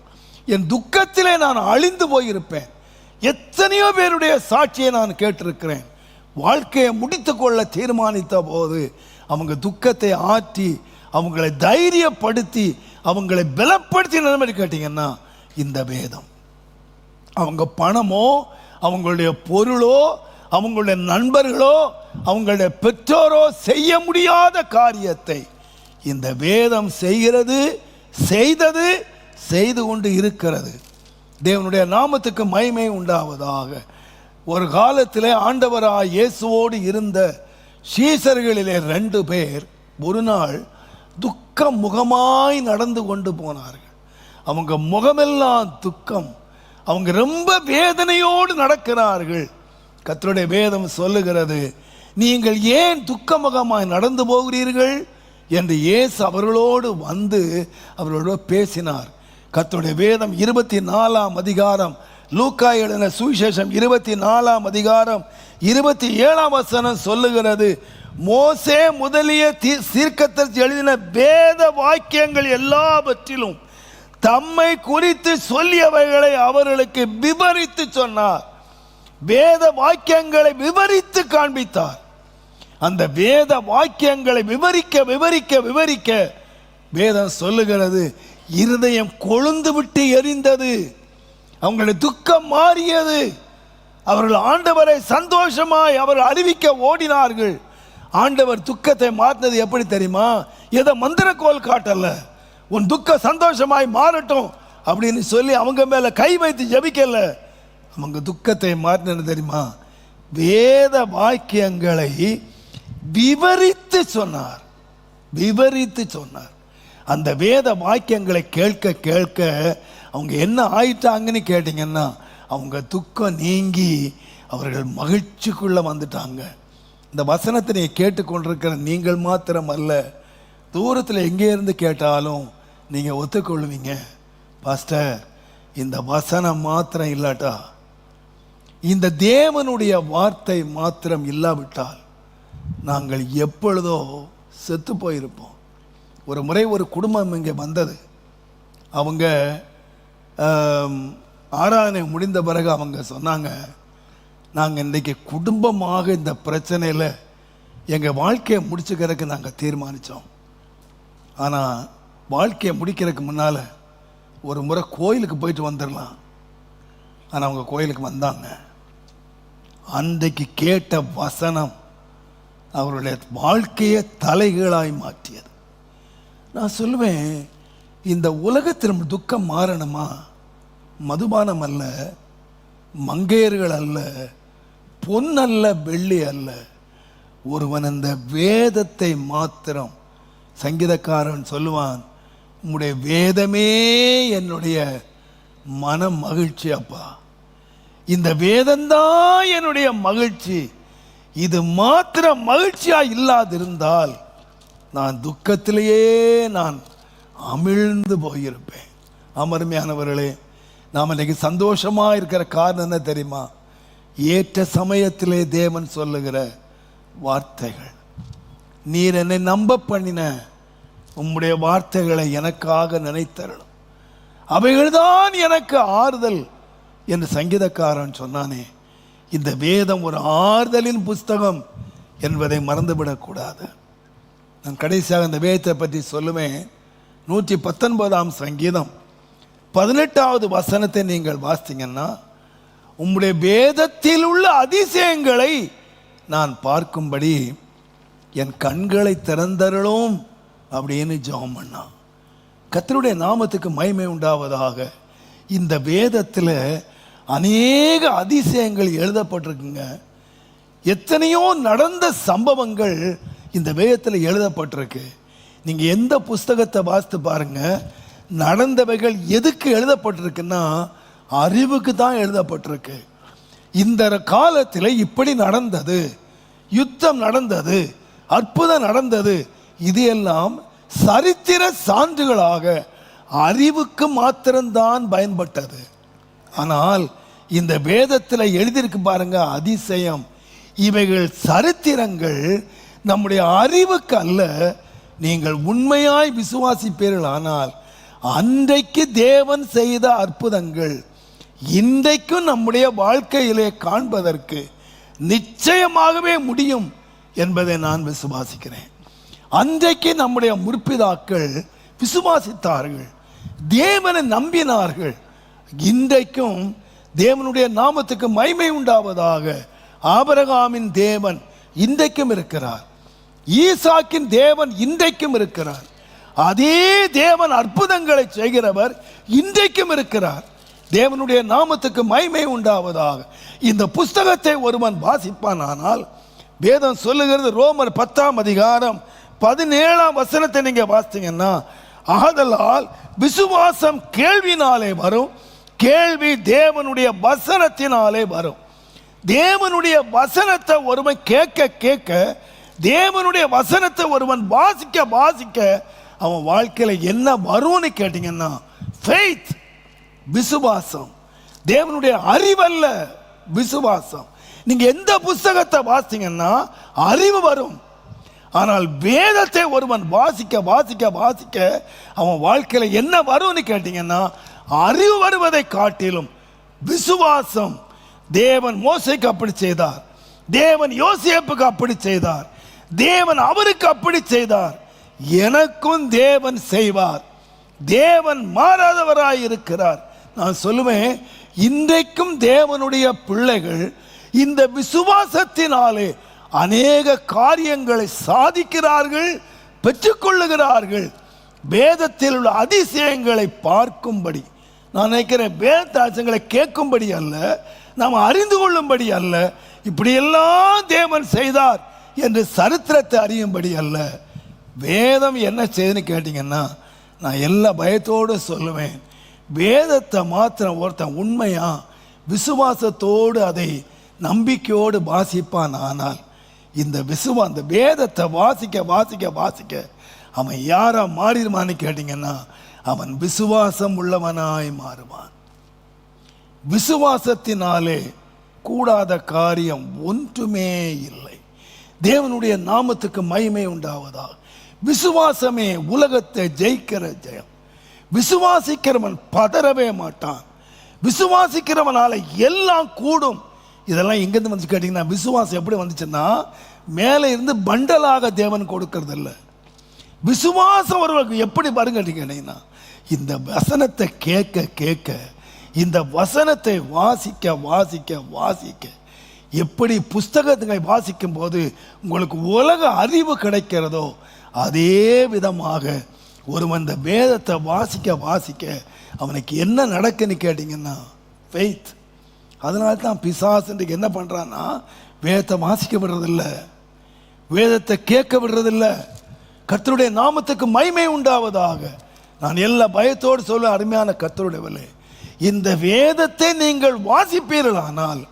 என் துக்கத்திலே நான் அழிந்து போயிருப்பேன். எத்தனையோ பேருடைய சாட்சியை நான் கேட்டிருக்கிறேன். வாழ்க்கையை முடித்து கொள்ள தீர்மானித்த போது அவங்க துக்கத்தை ஆற்றி அவங்களை தைரியப்படுத்தி அவங்களை பலப்படுத்தி நிலைமை கேட்டிங்கன்னா இந்த வேதம். அவங்க பணமோ அவங்களுடைய பொருளோ அவங்களுடைய நண்பர்களோ அவங்களுடைய பெற்றோரோ செய்ய முடியாத காரியத்தை இந்த வேதம் செய்கிறது, செய்தது, செய்து கொண்டு இருக்கிறது. தேவனுடைய நாமத்துக்கு மகிமை உண்டாவதாக. ஒரு காலத்திலே ஆண்டவராய் இயேசுவோடு இருந்த சீசர்களிலே 2 பேர் ஒரு நாள் துக்க முகமாய் நடந்து கொண்டு போனார்கள். அவங்க முகமெல்லாம் துக்கம், அவங்க ரொம்ப வேதனையோடு நடக்கிறார்கள். கர்த்தருடைய வேதம் சொல்லுகிறது, நீங்கள் ஏன் துக்கமுகமாய் நடந்து போகிறீர்கள் என்று இயேசு அவர்களோடு வந்து அவர்களோடு பேசினார். கர்த்தருடைய வேதம் 24 அதிகாரம், லூக்கா எழுதின சுவிசேஷம் 24 அதிகாரம் 27 வசனம் சொல்லுகிறது, மோசே முதலிய தீர்க்கதரிசி எழுதின வேத வாக்கியங்கள் எல்லாவற்றிலும் தம்மை குறித்து சொல்லியவைகளை அவர்களுக்கு விவரித்து சொன்னார். வேத வாக்கியங்களை விவரித்து காண்பித்தார். அந்த வேத வாக்கியங்களை விவரிக்க விவரிக்க விவரிக்க வேதம் சொல்லுகிறது, இருதயம் கொழுந்து விட்டு எரிந்தது. அவங்களுடைய துக்கம் மாறியது. அவர்கள் ஆண்டவரை சந்தோஷமாய் அவர் அறிவிக்க ஓடினார்கள். ஆண்டவர் துக்கத்தை மாற்றினது எப்படி தெரியுமா? ஏதோ மந்திரக்கோல் காட்டல, உன் துக்க சந்தோஷமாய் மாறட்டும் அப்படின்னு சொல்லி அவங்க மேல கை வைத்து ஜபிக்கல. அவங்க துக்கத்தை மாற்றினது தெரியுமா? வேத வாக்கியங்களை விவரித்து சொன்னார், விவரித்து சொன்னார். அந்த வேத வாக்கியங்களை கேட்க கேட்க அவங்க என்ன ஆயிட்டாங்கன்னு கேட்டிங்கன்னா, அவங்க துக்கம் நீங்கி அவர்கள் மகிழ்ச்சிக்குள்ளே வந்துட்டாங்க. இந்த வசனத்தை நீங்கள் கேட்டுக்கொண்டிருக்கிற நீங்கள் மாத்திரம் அல்ல, தூரத்தில் எங்கே இருந்து கேட்டாலும் நீங்கள் ஒத்துக்கொள்வீங்க, பாஸ்டர் இந்த வசனம் மாத்திரம் இல்லாட்டா, இந்த தேவனுடைய வார்த்தை மாத்திரம் இல்லாவிட்டால் நாங்கள் எப்பொழுதோ செத்து போயிருப்போம். ஒரு முறை ஒரு குடும்பம் இங்கே வந்தது. அவங்க ஆராதனை முடிந்த பிறகு அவங்க சொன்னாங்க, நாங்கள் இன்றைக்கி குடும்பமாக இந்த பிரச்சனையில் எங்கள் வாழ்க்கையை முடிச்சுக்கிறதுக்கு நாங்கள் தீர்மானித்தோம். ஆனால் வாழ்க்கையை முடிக்கிறதுக்கு முன்னால் ஒரு முறை கோயிலுக்கு போயிட்டு வந்துடலாம். ஆனால் அவங்க கோயிலுக்கு வந்தாங்க. அன்றைக்கு கேட்ட வசனம் அவருடைய வாழ்க்கையை தலைகீழாய் மாற்றியது. நான் சொல்லுவேன், இந்த உலகத்தில் துக்கம் மாறணுமா? மதுபானம் அல்ல, மங்கையர்கள் அல்ல, பொன் அல்ல, வெள்ளி அல்ல. ஒருவன் இந்த வேதத்தை மாத்திரம், சங்கீதக்காரன் சொல்லுவான், உம்முடைய வேதமே என்னுடைய மன மகிழ்ச்சி அப்பா, இந்த வேதம்தான் என்னுடைய மகிழ்ச்சி. இது மாத்திரம் மகிழ்ச்சியா இல்லாதிருந்தால் நான் துக்கத்திலேயே நான் அமிழ்ந்து போயிருப்பேன். அமர்மையானவர்களே, நாம் இன்னைக்கு சந்தோஷமா இருக்கிற காரணம் என்ன தெரியுமா? ஏற்ற சமயத்திலே தேவன் சொல்லுகிற வார்த்தைகள். நீர் என்னை நம்ப பண்ணின உம்முடைய வார்த்தைகளை எனக்காக நினைத்தரணும், அவைகள்தான் எனக்கு ஆறுதல் என்று சங்கீதக்காரன் சொன்னானே. இந்த வேதம் ஒரு ஆறுதலின் புஸ்தகம் என்பதை மறந்துவிடக்கூடாது. நான் கடைசியாக இந்த வேதத்தை பற்றி சொல்லுவேன். 119ஆம் சங்கீதம் 18வது வசனத்தை நீங்கள் வாசித்தீங்கன்னா, உம்முடைய வேதத்தில் உள்ள அதிசயங்களை நான் பார்க்கும்படி என் கண்களை திறந்தருளும் அப்படின்னு ஜெபம் பண்ணான். கர்த்தருடைய நாமத்துக்கு மகிமை உண்டாவதாக. இந்த வேதத்தில் அநேக அதிசயங்கள் எழுதப்பட்டிருக்குங்க. எத்தனையோ நடந்த சம்பவங்கள் இந்த வேதத்தில் எழுதப்பட்டிருக்கு. நீங்கள் எந்த புஸ்தகத்தை வாசித்து பாருங்க, நடந்தவைகள் எதுக்கு எழுதப்பட்டிருக்குன்னா அறிவுக்கு தான் எழுதப்பட்டிருக்கு. இந்த காலத்தில் இப்படி நடந்தது, யுத்தம் நடந்தது, அற்புதம் நடந்தது, இது எல்லாம் சரித்திர சான்றுகளாக அறிவுக்கு மாத்திரம்தான் பயன்பட்டது. ஆனால் இந்த வேதத்தில் எழுதியிருக்கு பாருங்க, அதிசயம். இவைகள் சரித்திரங்கள், நம்முடைய அறிவுக்கு அல்ல. நீங்கள் உண்மையாய் விசுவாசிப்பீர்கள் ஆனால் அன்றைக்கு தேவன் செய்த அற்புதங்கள் இன்றைக்கும் நம்முடைய வாழ்க்கையிலே காண்பதற்கு நிச்சயமாகவே முடியும் என்பதை நான் விசுவாசிக்கிறேன். அன்றைக்கு நம்முடைய முற்பிதாக்கள் விசுவாசித்தார்கள், தேவனை நம்பினார்கள். இன்றைக்கும் தேவனுடைய நாமத்துக்கு மகிமை உண்டாவதாக. ஆபிரகாமின் தேவன் இன்றைக்கும் இருக்கிறார், ஈசாக்கின் தேவன் இன்றைக்கும் இருக்கிறார். அதே தேவன் அற்புதங்களை செய்கிறவர் இன்றைக்கும் இருக்கிறார். தேவனுடைய நாமத்துக்கு மகிமை உண்டாவதாக. இந்த புஸ்தகத்தை ஒருவன் வாசிப்பானால், வேதம் சொல்லுகிறது, ரோமர் 10ஆம் அதிகாரம் 17ஆம் வசனத்தை நீங்க வாசித்தீங்கன்னா, ஆதலால் விசுவாசம் கேள்வினாலே வரும், கேள்வி தேவனுடைய வசனத்தினாலே வரும். தேவனுடைய வசனத்தை ஒருவன் கேட்க கேட்க, தேவனுடைய வசனத்தை ஒருவன் வாசிக்க வாசிக்க அவன் வாழ்க்கையில் என்ன வரும்னு கேட்டீங்கன்னா, ஃபெய்த், விசுவாசம். தேவனுடைய அறிவல்ல, விசுவாசம். நீங்க எந்த புஸ்தகத்தை வாசிங்கன்னா அறிவு வரும். ஆனால் வேதத்தை ஒருவன் வாசிக்க வாசிக்க வாசிக்க அவன் வாழ்க்கையில் என்ன வரும்னு கேட்டீங்கன்னா, அறிவு வருவதை காட்டிலும் விசுவாசம். தேவன் மோசேக்கு அப்படி செய்தார், தேவன் யோசேப்புக்கு அப்படி செய்தார், தேவன் அவருக்கு அப்படி செய்தார், எனக்கும் தேவன் செய்வார். தேவன் மாறாதவராய் இருக்கிறார். நான் சொல்லுவேன், இன்றைக்கும் தேவனுடைய பிள்ளைகள் இந்த விசுவாசத்தினாலே அநேக காரியங்களை சாதிக்கிறார்கள், பெற்றுக்கொள்ளுகிறார்கள். வேதத்தில் உள்ள அதிசயங்களை பார்க்கும்படி, நான் நினைக்கிறேன், வேதாசங்களை கேட்கும்படி அல்ல, நாம் அறிந்து கொள்ளும்படி அல்ல, இப்படியெல்லாம் தேவன் செய்தார் என்று சரித்திரத்தை அறியும்படி அல்ல. வேதம் என்ன செய்யுதுன்னு கேட்டிங்கன்னா, நான் எல்லா பயத்தோடு சொல்லுவேன், வேதத்தை மாத்திரம் ஒருத்தன் உண்மையா விசுவாசத்தோடு அதை நம்பிக்கையோடு வாசிப்பான். ஆனால் இந்த அந்த வேதத்தை வாசிக்க வாசிக்க வாசிக்க அவன் யாரா மாறிடுமான்னு கேட்டிங்கன்னா, அவன் விசுவாசம் உள்ளவனாய் மாறுவான். விசுவாசத்தினாலே கூடாத காரியம் ஒன்றுமே இல்லை. தேவனுடைய நாமத்துக்கு மகிமை உண்டாவதா. விசுவாசமே உலகத்தை ஜெயிக்கிற ஜெயம். விசுவாசிக்கிறவன் பதறவே மாட்டான். விசுவாசிக்கிறவனால எல்லாம் கூடும். இதெல்லாம் எங்கேருந்து வந்துச்சு கேட்டிங்கன்னா, விசுவாசம் எப்படி வந்துச்சுன்னா மேலே இருந்து பண்டலாக தேவன் கொடுக்கறது இல்லை. விசுவாசம் ஒருவருக்கு எப்படி பாருங்க கேட்டீங்கன்னா, இந்த வசனத்தை கேட்க கேட்க, இந்த வசனத்தை வாசிக்க வாசிக்க வாசிக்க, எப்படி புஸ்தகத்தை வாசிக்கும் போது உங்களுக்கு உலக அறிவு கிடைக்கிறதோ அதே விதமாக ஒருவன் இந்த வேதத்தை வாசிக்க வாசிக்க அவனுக்கு என்ன நடக்குன்னு கேட்டிங்கன்னா ஃபெய்த். அதனால தான் பிசாசு என்ன பண்ணுறான்னா, வேதத்தை வாசிக்க விடுறதில்லை, வேதத்தை கேட்க விடுறதில்லை. கர்த்தருடைய நாமத்துக்கு மகிமை உண்டாவதாக. நான் எல்லா பயத்தோடு சொல்ல, அருமையான கர்த்தருடைய, இந்த வேதத்தை நீங்கள் வாசிப்பீர்களானால்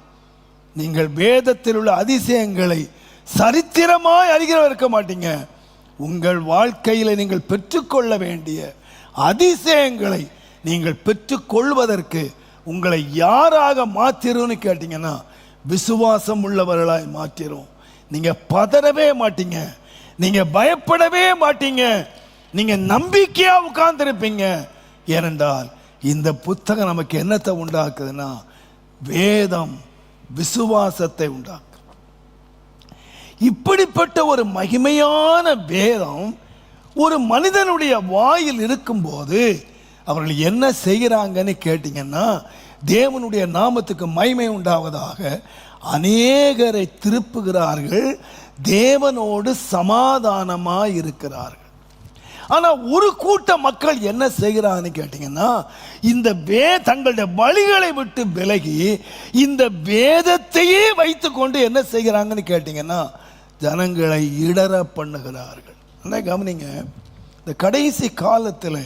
நீங்கள் வேதத்தில் உள்ள அதிசயங்களை சரித்திரமாய் அறிகிறவர் இருக்க மாட்டீங்க. உங்கள் வாழ்க்கையில் நீங்கள் பெற்றுக்கொள்ள வேண்டிய அதிசயங்களை நீங்கள் பெற்றுக்கொள்வதற்கு உங்களை யாராக மாற்றிரும்னு கேட்டீங்கன்னா, விசுவாசம் உள்ளவர்களாய் மாற்றிரும். நீங்க பதறவே மாட்டீங்க, நீங்க பயப்படவே மாட்டீங்க, நீங்க நம்பிக்கையா உட்கார்ந்திருப்பீங்க. ஏனென்றால் இந்த புத்தகம் நமக்கு என்னத்தை உண்டாக்குதுன்னா, வேதம் விசுவாசத்தை உண்டாக்கு. இப்படிப்பட்ட ஒரு மகிமையான வேதம் ஒரு மனிதனுடைய வாயில் இருக்கும்போது அவர்கள் என்ன செய்கிறாங்கன்னு கேட்டீங்கன்னா, தேவனுடைய நாமத்துக்கு மகிமை உண்டாவதாக அநேகரை திருப்புகிறார்கள், தேவனோடு சமாதானமாய் இருக்கிறார்கள். ஆனால் ஒரு கூட்ட மக்கள் என்ன செய்கிறான்னு கேட்டீங்கன்னா, இந்த தங்களுடைய வழிகளை விட்டு விலகி இந்த வேதத்தையே வைத்துக்கொண்டு என்ன செய்கிறாங்கன்னு கேட்டீங்கன்னா, ஜனங்களை இடற பண்ணுகிறார்கள். கவனிங்க, இந்த கடைசி காலத்தில்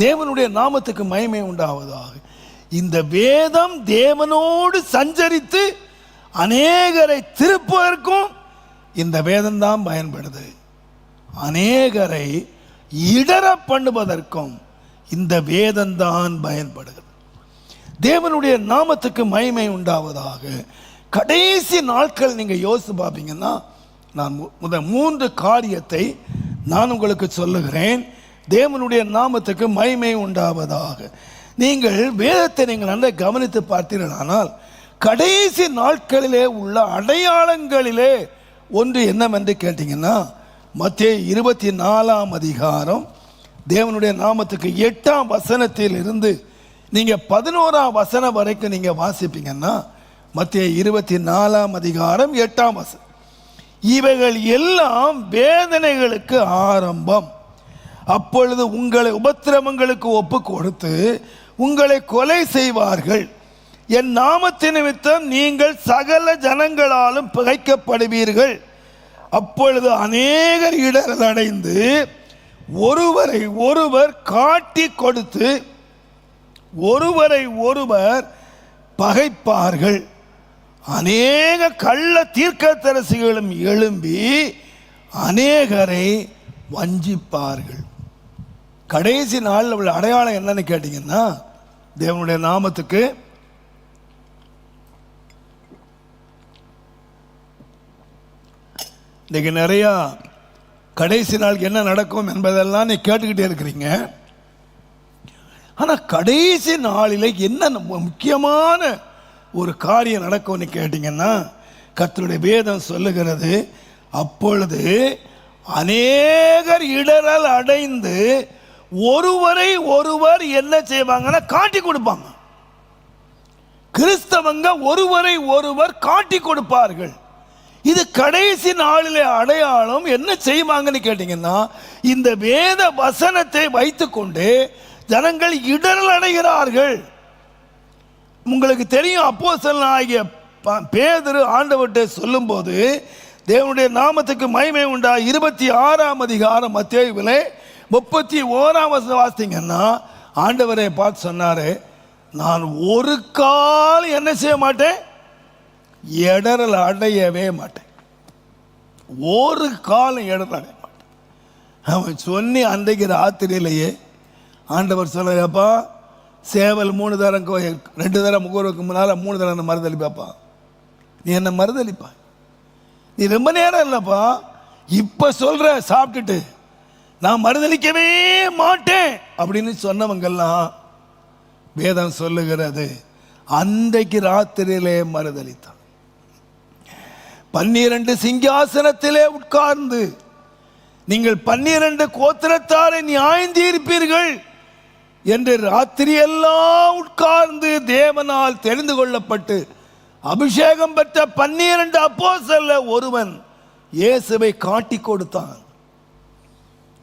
தேவனுடைய நாமத்துக்கு மகிமை உண்டாவதாக இந்த வேதம் தேவனோடு சஞ்சரித்து அநேகரை திருப்பதற்கும் இந்த வேதம் தான் பயன்படுது. அநேகரை இடற பண்ணுவதற்கும் இந்த வேதம் தான் பயன்படுகிறது. தேவனுடைய நாமத்துக்கு மகிமை உண்டாவதாக. கடைசி நாட்கள் நீங்க யோசித்து பார்ப்பீங்கன்னா, நான் முதல் 3 காரியத்தை நான் உங்களுக்கு சொல்லுகிறேன். தேவனுடைய நாமத்துக்கு மகிமை உண்டாவதாக. நீங்கள் வேதத்தை நீங்கள் நல்லா கவனித்து பார்த்தீர்களானால், கடைசி நாட்களிலே உள்ள அடையாளங்களிலே ஒன்று என்னவென்று கேட்டீங்கன்னா, மத்தேயு 24ஆம் அதிகாரம் தேவனுடைய நாமத்துக்கு 8ஆம் வசனத்தில் இருந்து நீங்க 11ஆம் வசனம் வரைக்கும் நீங்க வாசிப்பீங்கன்னா, மத்தேயு 24ஆம் அதிகாரம் 8ஆம் வசனம், இவைகள் எல்லாம் வேதனைகளுக்கு ஆரம்பம். அப்பொழுது உங்களை உபத்திரவங்களுக்கு ஒப்பு கொடுத்து உங்களை கொலை செய்வார்கள். என் நாமத்தின் நிமித்தம் நீங்கள் சகல ஜனங்களாலும் பகைக்கப்படுவீர்கள். அப்பொழுது அநேகர் இடரல் அடைந்து ஒருவரை ஒருவர் காட்டி கொடுத்து ஒருவரை ஒருவர் பகைப்பார்கள். அநேக கள்ள தீர்க்கதரிசிகளும் எழும்பி அநேகரை வஞ்சிப்பார்கள். கடைசி நாளில் உள்ள அடையாளம் என்னன்னு கேட்டீங்கன்னா, தேவனுடைய நாமத்துக்கு இன்னைக்கு நிறையா கடைசி நாளுக்கு என்ன நடக்கும் என்பதெல்லாம் நீ கேட்டுக்கிட்டே இருக்கிறீங்க. ஆனால் கடைசி நாளில் என்ன முக்கியமான ஒரு காரியம் நடக்கும்னு கேட்டீங்கன்னா, கர்த்தருடைய வேதம் சொல்லுகிறது, அப்பொழுது அநேகர் இடரல் அடைந்து ஒருவரை ஒருவர் என்ன செய்வாங்கன்னா காட்டி கொடுப்பாங்க. கிறிஸ்தவங்க ஒருவரை ஒருவர் காட்டி கொடுப்பார்கள். இது கடைசி நாளிலே அடையாளம். என்ன செய்வாங்கன்னு கேட்டீங்கன்னா, இந்த வேத வசனத்தை வைத்துக்கொண்டு ஜனங்கள் இடரல் அடைகிறார்கள். உங்களுக்கு தெரியும், அப்போஸ்தலனாகிய பேதுரு ஆண்டவர்கிட்ட சொல்லும்போது, தேவனுடைய நாமத்துக்கு மகிமை உண்டா 26ஆம் அதிகாரம் மத்தேயுவிலே 31ஆம் வசனம் வாசித்தீங்கன்னா, ஆண்டவரை பார்த்து சொன்னாரு, நான் ஒரு கால் என்ன செய்ய மாட்டேன், இடரல் அடையவே மாட்டேன், ஒரு காலம் இடரல் அடைய மாட்டேன். அவன் சொல்லி அன்றைக்கு ராத்திரியிலேயே ஆண்டவர் சொல்லையாப்பா, சேவல் 3 தரம் 2 தரம் முகருக்கு முன்னால் 3 தரம் மறுதளிப்பாப்பா, நீ என்ன மறுதளிப்பா, நீ ரொம்ப நேரம் இல்லைப்பா, இப்ப சொல்ற சாப்பிட்டுட்டு நான் மறுதளிக்கவே மாட்டேன் அப்படின்னு சொன்னவங்கெல்லாம் வேதம் சொல்லுகிறது அன்றைக்கு ராத்திரியிலே மறுதலித்தான். 12 சிங்காசனத்திலே உட்கார்ந்து நீங்கள் 12 கோத்திரத்தாரை நியாயந்தீர்ப்பீர்கள் என்று ராத்திரியெல்லாம் உட்கார்ந்து தேவனால் தெரிந்து கொள்ளப்பட்டு அபிஷேகம் பெற்ற 12 அப்போஸ்தலரில் ஒருவன் இயேசுவை காட்டி கொடுத்தான்.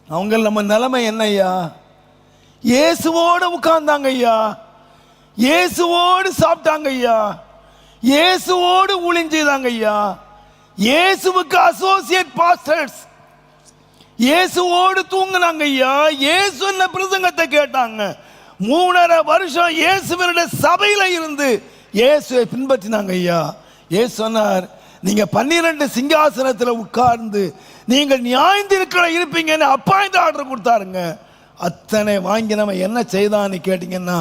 அவங்க நம்ம நிலைமை என்னையா? இயேசுவோடு உட்கார்ந்தாங்க ஐயா, இயேசுவோடு சாப்பிட்டாங்க ஐயா, இயேசுவோடு ஊழியம் செய்தாங்க ஐயா, இயேசுவுக்கு அசோசியேட் பாஸ்டர்ஸ், இயேசுவோடு தூங்கினாங்க ஐயா, இயேசு என்ன பிரசங்கத்தை கேட்டாங்க. 3.5 வருஷம் இயேசுவினுடைய சபையில இருந்து இயேசுவை பின்பற்றினாங்க ஐயா. இயேசு சொன்னார், நீங்க 12 சிங்காசனத்தில் உட்கார்ந்து நீங்கள் நியாயந்தீர்க்கிற இருப்பீங்கன்னு அப்பாயிண்ட் ஆர்டர் கொடுத்தாருங்க. அத்தனை வாங்கி நம்ம என்ன செய்தான்னு கேட்டீங்கன்னா,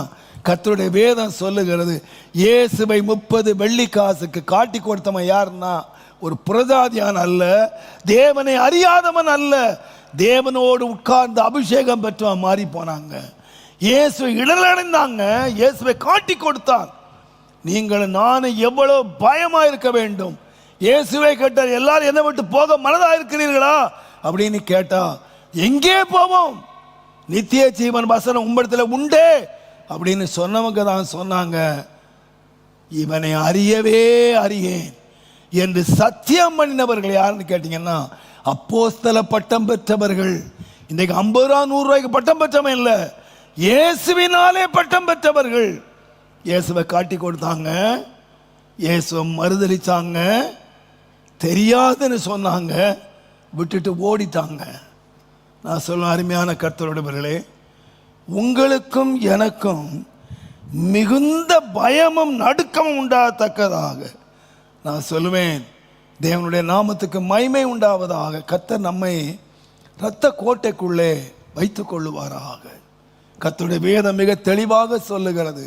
கர்த்தருடைய வேதம் சொல்லுகிறது இயேசுவை 30 வெள்ளிக்காசுக்கு காட்டி கொடுத்தவன் யாருன்னா ஒரு புரஜாதியான் அல்ல, தேவனை அறியாதவன் அல்ல, தேவனோடு உட்கார்ந்து அபிஷேகம் பெற்றவன் மாறி போனாங்க. இயேசு இடரடைந்தாங்க, இயேசுவை காட்டி கொடுத்தான். நீங்கள் நானும் எவ்வளவு பயமா இருக்க வேண்டும். இயேசுவை கேட்டார், எல்லாரும் என்ன விட்டு போக மனதா இருக்கிறீர்களா அப்படின்னு கேட்டா, எங்கே போவோம், நித்திய ஜீவன் வசனம் உம்மிடத்தில் உண்டே அப்படின்னு சொன்னவங்க தான் சொன்னாங்க, இவனை அறியவே அறியேன் என்று சத்தியம் பண்ணினவர்கள் யாருன்னு கேட்டீங்கன்னா அப்போஸ்தல பட்டம் பெற்றவர்கள். இன்றைக்கு 50 ரூபா 100 ரூபாய்க்கு பட்டம் பெற்றவன் இல்லை, இயேசுவினாலே பட்டம் பெற்றவர்கள். இயேசுவை காட்டி கொடுத்தாங்க, இயேசுவை மறுதலிச்சாங்க, தெரியாதுன்னு சொன்னாங்க, விட்டுட்டு ஓடிட்டாங்க. நான் சொல்ல அருமையான கர்த்தருடையவர்களே, உங்களுக்கும் எனக்கும் மிகுந்த பயமும் நடுக்கமும் உண்டாகத்தக்கதாக நான் சொல்லுவேன், தேவனுடைய நாமத்துக்கு மகிமை உண்டாவதாக. கர்த்தர் நம்மை இரத்த கோட்டைக்குள்ளே வைத்துக் கொள்ளுவாராக. கர்த்தருடைய வேதம் மிக தெளிவாக சொல்லுகிறது.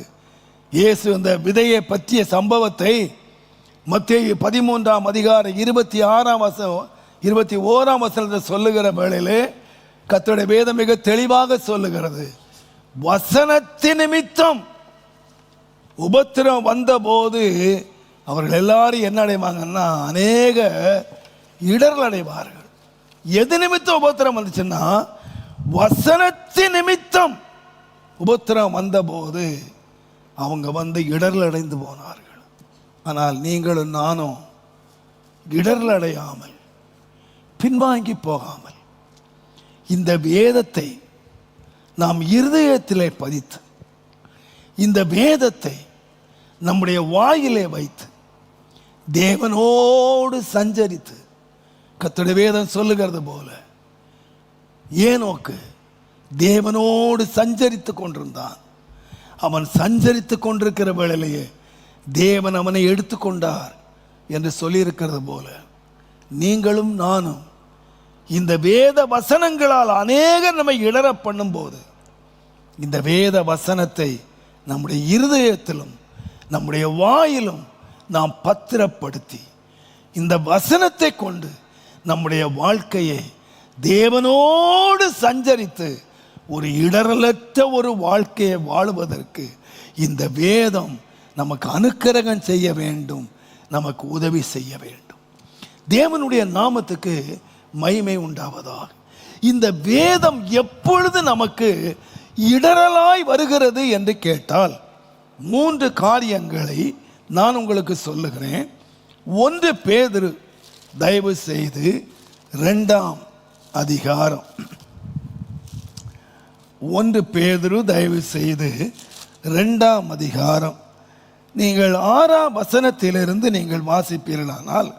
இயேசு அந்த விதையை பற்றிய சம்பவத்தை மத்தேயு 13ஆம் அதிகாரம் 21ஆம் வசனத்தை சொல்லுகிற வேளையிலே கர்த்தருடைய வேதம் மிக தெளிவாக சொல்லுகிறது, வசனத்தின் நிமித்தம் உபத்திரம் வந்த போது அவர்கள் எல்லாரும் என்ன அடைவாங்கன்னா அநேக இடர்கள் அடைவார்கள். எது நிமித்தம் உபத்திரம் வந்துச்சுன்னா வசனத்தின் நிமித்தம் உபத்திரம் வந்த போது அவங்க வந்து இடர்கள் அடைந்து போனார்கள். ஆனால் நீங்களும் நானும் இடர்கள் அடையாமல் பின்வாங்கி போகாமல் இந்த வேதத்தை நாம் இருதயத்திலே பதித்து, இந்த வேதத்தை நம்முடைய வாயிலே வைத்து தேவனோடு சஞ்சரித்து, கர்த்தருடைய வேதம் சொல்லுகிறது போல ஏனோக்கு தேவனோடு சஞ்சரித்து கொண்டிருந்தான். அவன் சஞ்சரித்து கொண்டிருக்கிற வேளையிலேயே தேவன் அவனை எடுத்துக்கொண்டார் என்று சொல்லியிருக்கிறது போல நீங்களும் நானும் இந்த வேத வசனங்களால் அநேகர் நம்மை இடர பண்ணும்போது இந்த வேத வசனத்தை நம்முடைய இருதயத்திலும் நம்முடைய வாயிலும் நாம் பத்திரப்படுத்தி இந்த வசனத்தை கொண்டு நம்முடைய வாழ்க்கையை தேவனோடு சஞ்சரித்து ஒரு இடரலற்ற ஒரு வாழ்க்கையை வாழுவதற்கு இந்த வேதம் நமக்கு அனுக்கிரகம் செய்ய வேண்டும், நமக்கு உதவி செய்ய வேண்டும். தேவனுடைய நாமத்துக்கு மகிமை உண்டாவதாக. இந்த வேதம் எப்பொழுது நமக்கு இடரலாய் வருகிறது என்று கேட்டால் 3 காரியங்களை நான் உங்களுக்கு சொல்லுகிறேன். 1 பேதுரு தயவு செய்து 2ஆம் அதிகாரம், 1 பேதுரு தயவு செய்து 2ஆம் அதிகாரம் நீங்கள் 6ஆம் வசனத்திலிருந்து நீங்கள் வாசிப்பீர்களானால்,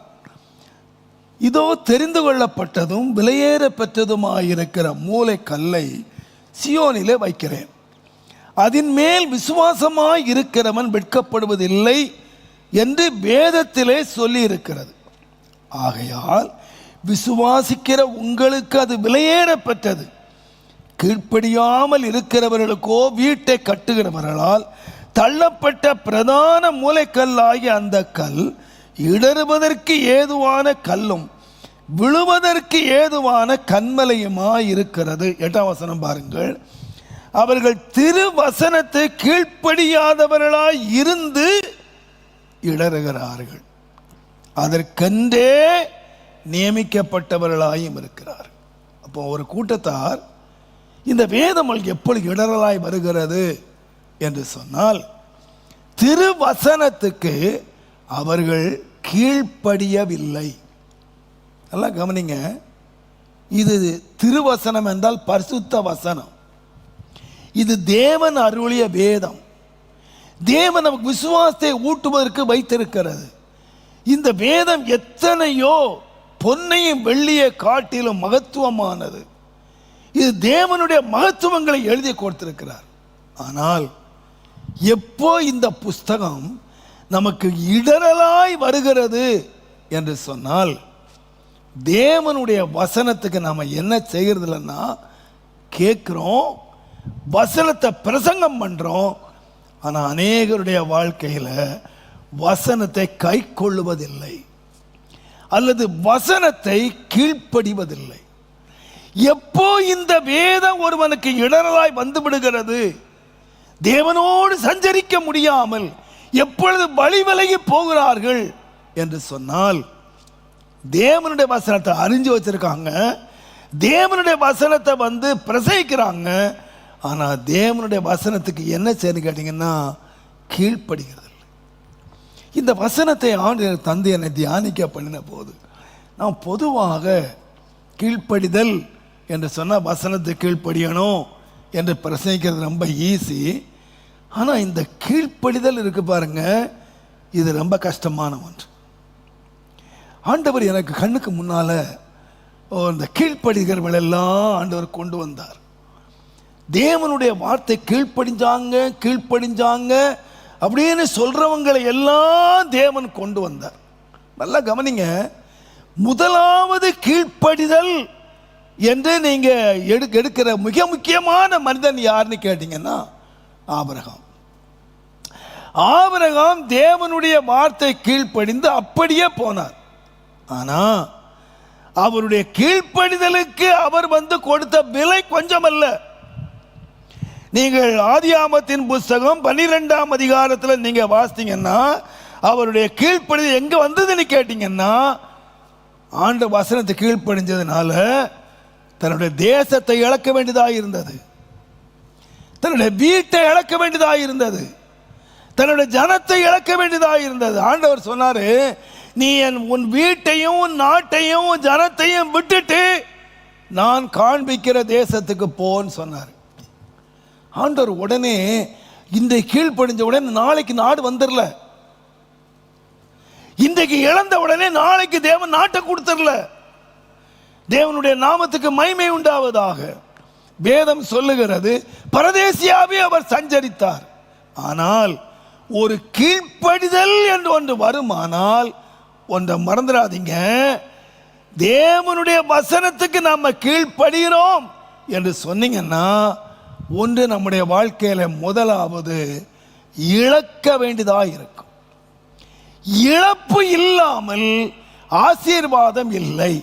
இதோ தெரிந்து கொள்ளப்பட்டதும் விலையேற பெற்றதுமாயிருக்கிற மூலைக்கல்லை சியோனிலே வைக்கிறேன், அதன் மேல் விசுவாசமாய் இருக்கிறவன் வெட்கப்படுவதில்லை என்று வேதத்திலே சொல்லி இருக்கிறது. ஆகையால் விசுவாசிக்கிற உங்களுக்கு அது விலையேற பெற்றது. கீழ்ப்படியாமல் இருக்கிறவர்களுக்கோ வீட்டை கட்டுகிறவர்களால் தள்ளப்பட்ட பிரதான மூலைக்கல்லாகிய அந்த கல் இடறுவதற்கு ஏதுவான கல்லும் விழுவதற்கு ஏதுவான கன்மலையுமாய் இருக்கிறது. 8ஆம் வசனம் பாருங்கள். அவர்கள் திருவசனத்தை கீழ்ப்படியாதவர்களாய் இருந்து இடறுகிறார்கள். அதற்கென்றே நியமிக்கப்பட்டவர்களாயும் இருக்கிறார். அப்போ ஒரு கூட்டத்தார் இந்த வேதம் எப்படி இடரலாய் வருகிறது என்று சொன்னால், திருவசனத்துக்கு அவர்கள் கீழ்ப்படியவில்லை. நல்லா கவனிங்க, இது திருவசனம் என்றால் பரிசுத்த வசனம். இது தேவன் அருளிய வேதம். தேவன் நமக்கு விசுவாசத்தை ஊட்டுவதற்கு வைத்திருக்கிறது. இந்த வேதம் எத்தனையோ பொன்னையும் வெள்ளியை காட்டிலும் மகத்துவமானது. இது தேவனுடைய மகத்துவங்களை எழுதி கொடுத்திருக்கிறார். ஆனால் எப்போ இந்த புஸ்தகம் நமக்கு இடரலாய் வருகிறது என்று சொன்னால், தேவனுடைய வசனத்துக்கு நாம் என்ன செய்கிறது இல்லைன்னா, கேட்குறோம், வசனத்தை பிரசங்கம் பண்ணுறோம், ஆனால் அநேகருடைய வாழ்க்கையில் வசனத்தை கை கொள்ளுவதில்லை அல்லது வசனத்தை கீழ்ப்படிவதில்லை. எப்போ இந்த வேதம் ஒருவனுக்கு இடரலாய் வந்து விடுகிறது, தேவனோடு சஞ்சரிக்க முடியாமல் எப்பொழுது வழி விலகி போகிறார்கள் என்று சொன்னால், தேவனுடைய வசனத்தை அறிஞ்சு வச்சிருக்காங்க, தேவனுடைய வசனத்தை பிரசங்கிக்கிறாங்க, ஆனால் தேவனுடைய வசனத்துக்கு என்ன செய்யணும் கேட்டீங்கன்னா கீழ்ப்படுகிறது. இந்த வசனத்தை ஆண்டவர் தந்தை என்னை தியானிக்க பண்ணின போது, நான் பொதுவாக கீழ்ப்படிதல் என்று சொன்னால் வசனத்தை கீழ்ப்படியணும் என்று பிரசங்கிக்கிறது ரொம்ப ஈஸி. ஆனால் இந்த கீழ்ப்படிதல் இருக்கு பாருங்க, இது ரொம்ப கஷ்டமான ஒன்று. ஆண்டவர் எனக்கு கண்ணுக்கு முன்னால் இந்த கீழ்ப்படுகிறவர்கள் எல்லாம் ஆண்டவர் கொண்டு வந்தார். தேவனுடைய வார்த்தை கீழ்ப்படிஞ்சாங்க அப்படின்னு சொல்றவங்களை எல்லாம் தேவன் கொண்டு வந்தார். நல்லா கவனிங்க, முதலாவது கீழ்ப்படிதல் என்று நீங்க எடுக்கிற மிக முக்கியமான மனிதன் யாருன்னு கேட்டீங்கன்னா ஆபிரகாம். ஆபிரகாம் தேவனுடைய வார்த்தை கீழ்ப்படிந்து அப்படியே போனார். ஆனா அவருடைய கீழ்ப்படிதலுக்கு அவர் கொடுத்த விலை கொஞ்சம் அல்ல. நீங்கள் ஆதியாமத்தின் புஸ்தகம் 12ஆம் அதிகாரத்தில் நீங்க வாசித்தீங்கன்னா, அவருடைய கீழ்ப்படிதல் எங்க வந்ததுன்னு கேட்டீங்கன்னா, ஆண்ட வசனத்தை கீழ்ப்படிஞ்சதுனால தன்னுடைய தேசத்தை இழக்க வேண்டியதாக இருந்தது, தன்னுடைய வீட்டை இழக்க வேண்டியதாக இருந்தது, தன்னுடைய ஜனத்தை இழக்க வேண்டியதாக இருந்தது. ஆண்டவர் சொன்னாரு, நீ உன் வீட்டையும் நாட்டையும் ஜனத்தையும் விட்டுட்டு நான் காண்பிக்கிற தேசத்துக்கு போன்னு சொன்னார். ஆண்டவர் உடனே இன்றைக்கு கீழ்ப்படிஞ்ச உடனே நாளைக்கு நாடு வந்துடல, இன்றைக்கு இழந்த உடனே நாளைக்கு தேவன் நாட்டை கொடுத்துடல. தேவனுடைய நாமத்துக்கு மகிமை உண்டாவதாக. வேதம் சொல்லுகிறது, பரதேசியாவே அவர் சஞ்சரித்தார். ஆனால் ஒரு கீழ்ப்படிதல் என்று ஒன்று வருமானால் ஒன்றை மறந்துடாதீங்க, தேவனுடைய வசனத்துக்கு நம்ம கீழ்ப்படுகிறோம் என்று சொன்னீங்கன்னா, ஒன்று நம்முடைய வாழ்க்கையில முதலாவது இழக்க வேண்டியதாக இருக்கும். இழப்பு இல்லாமல் ஆசீர்வாதம் இல்லை,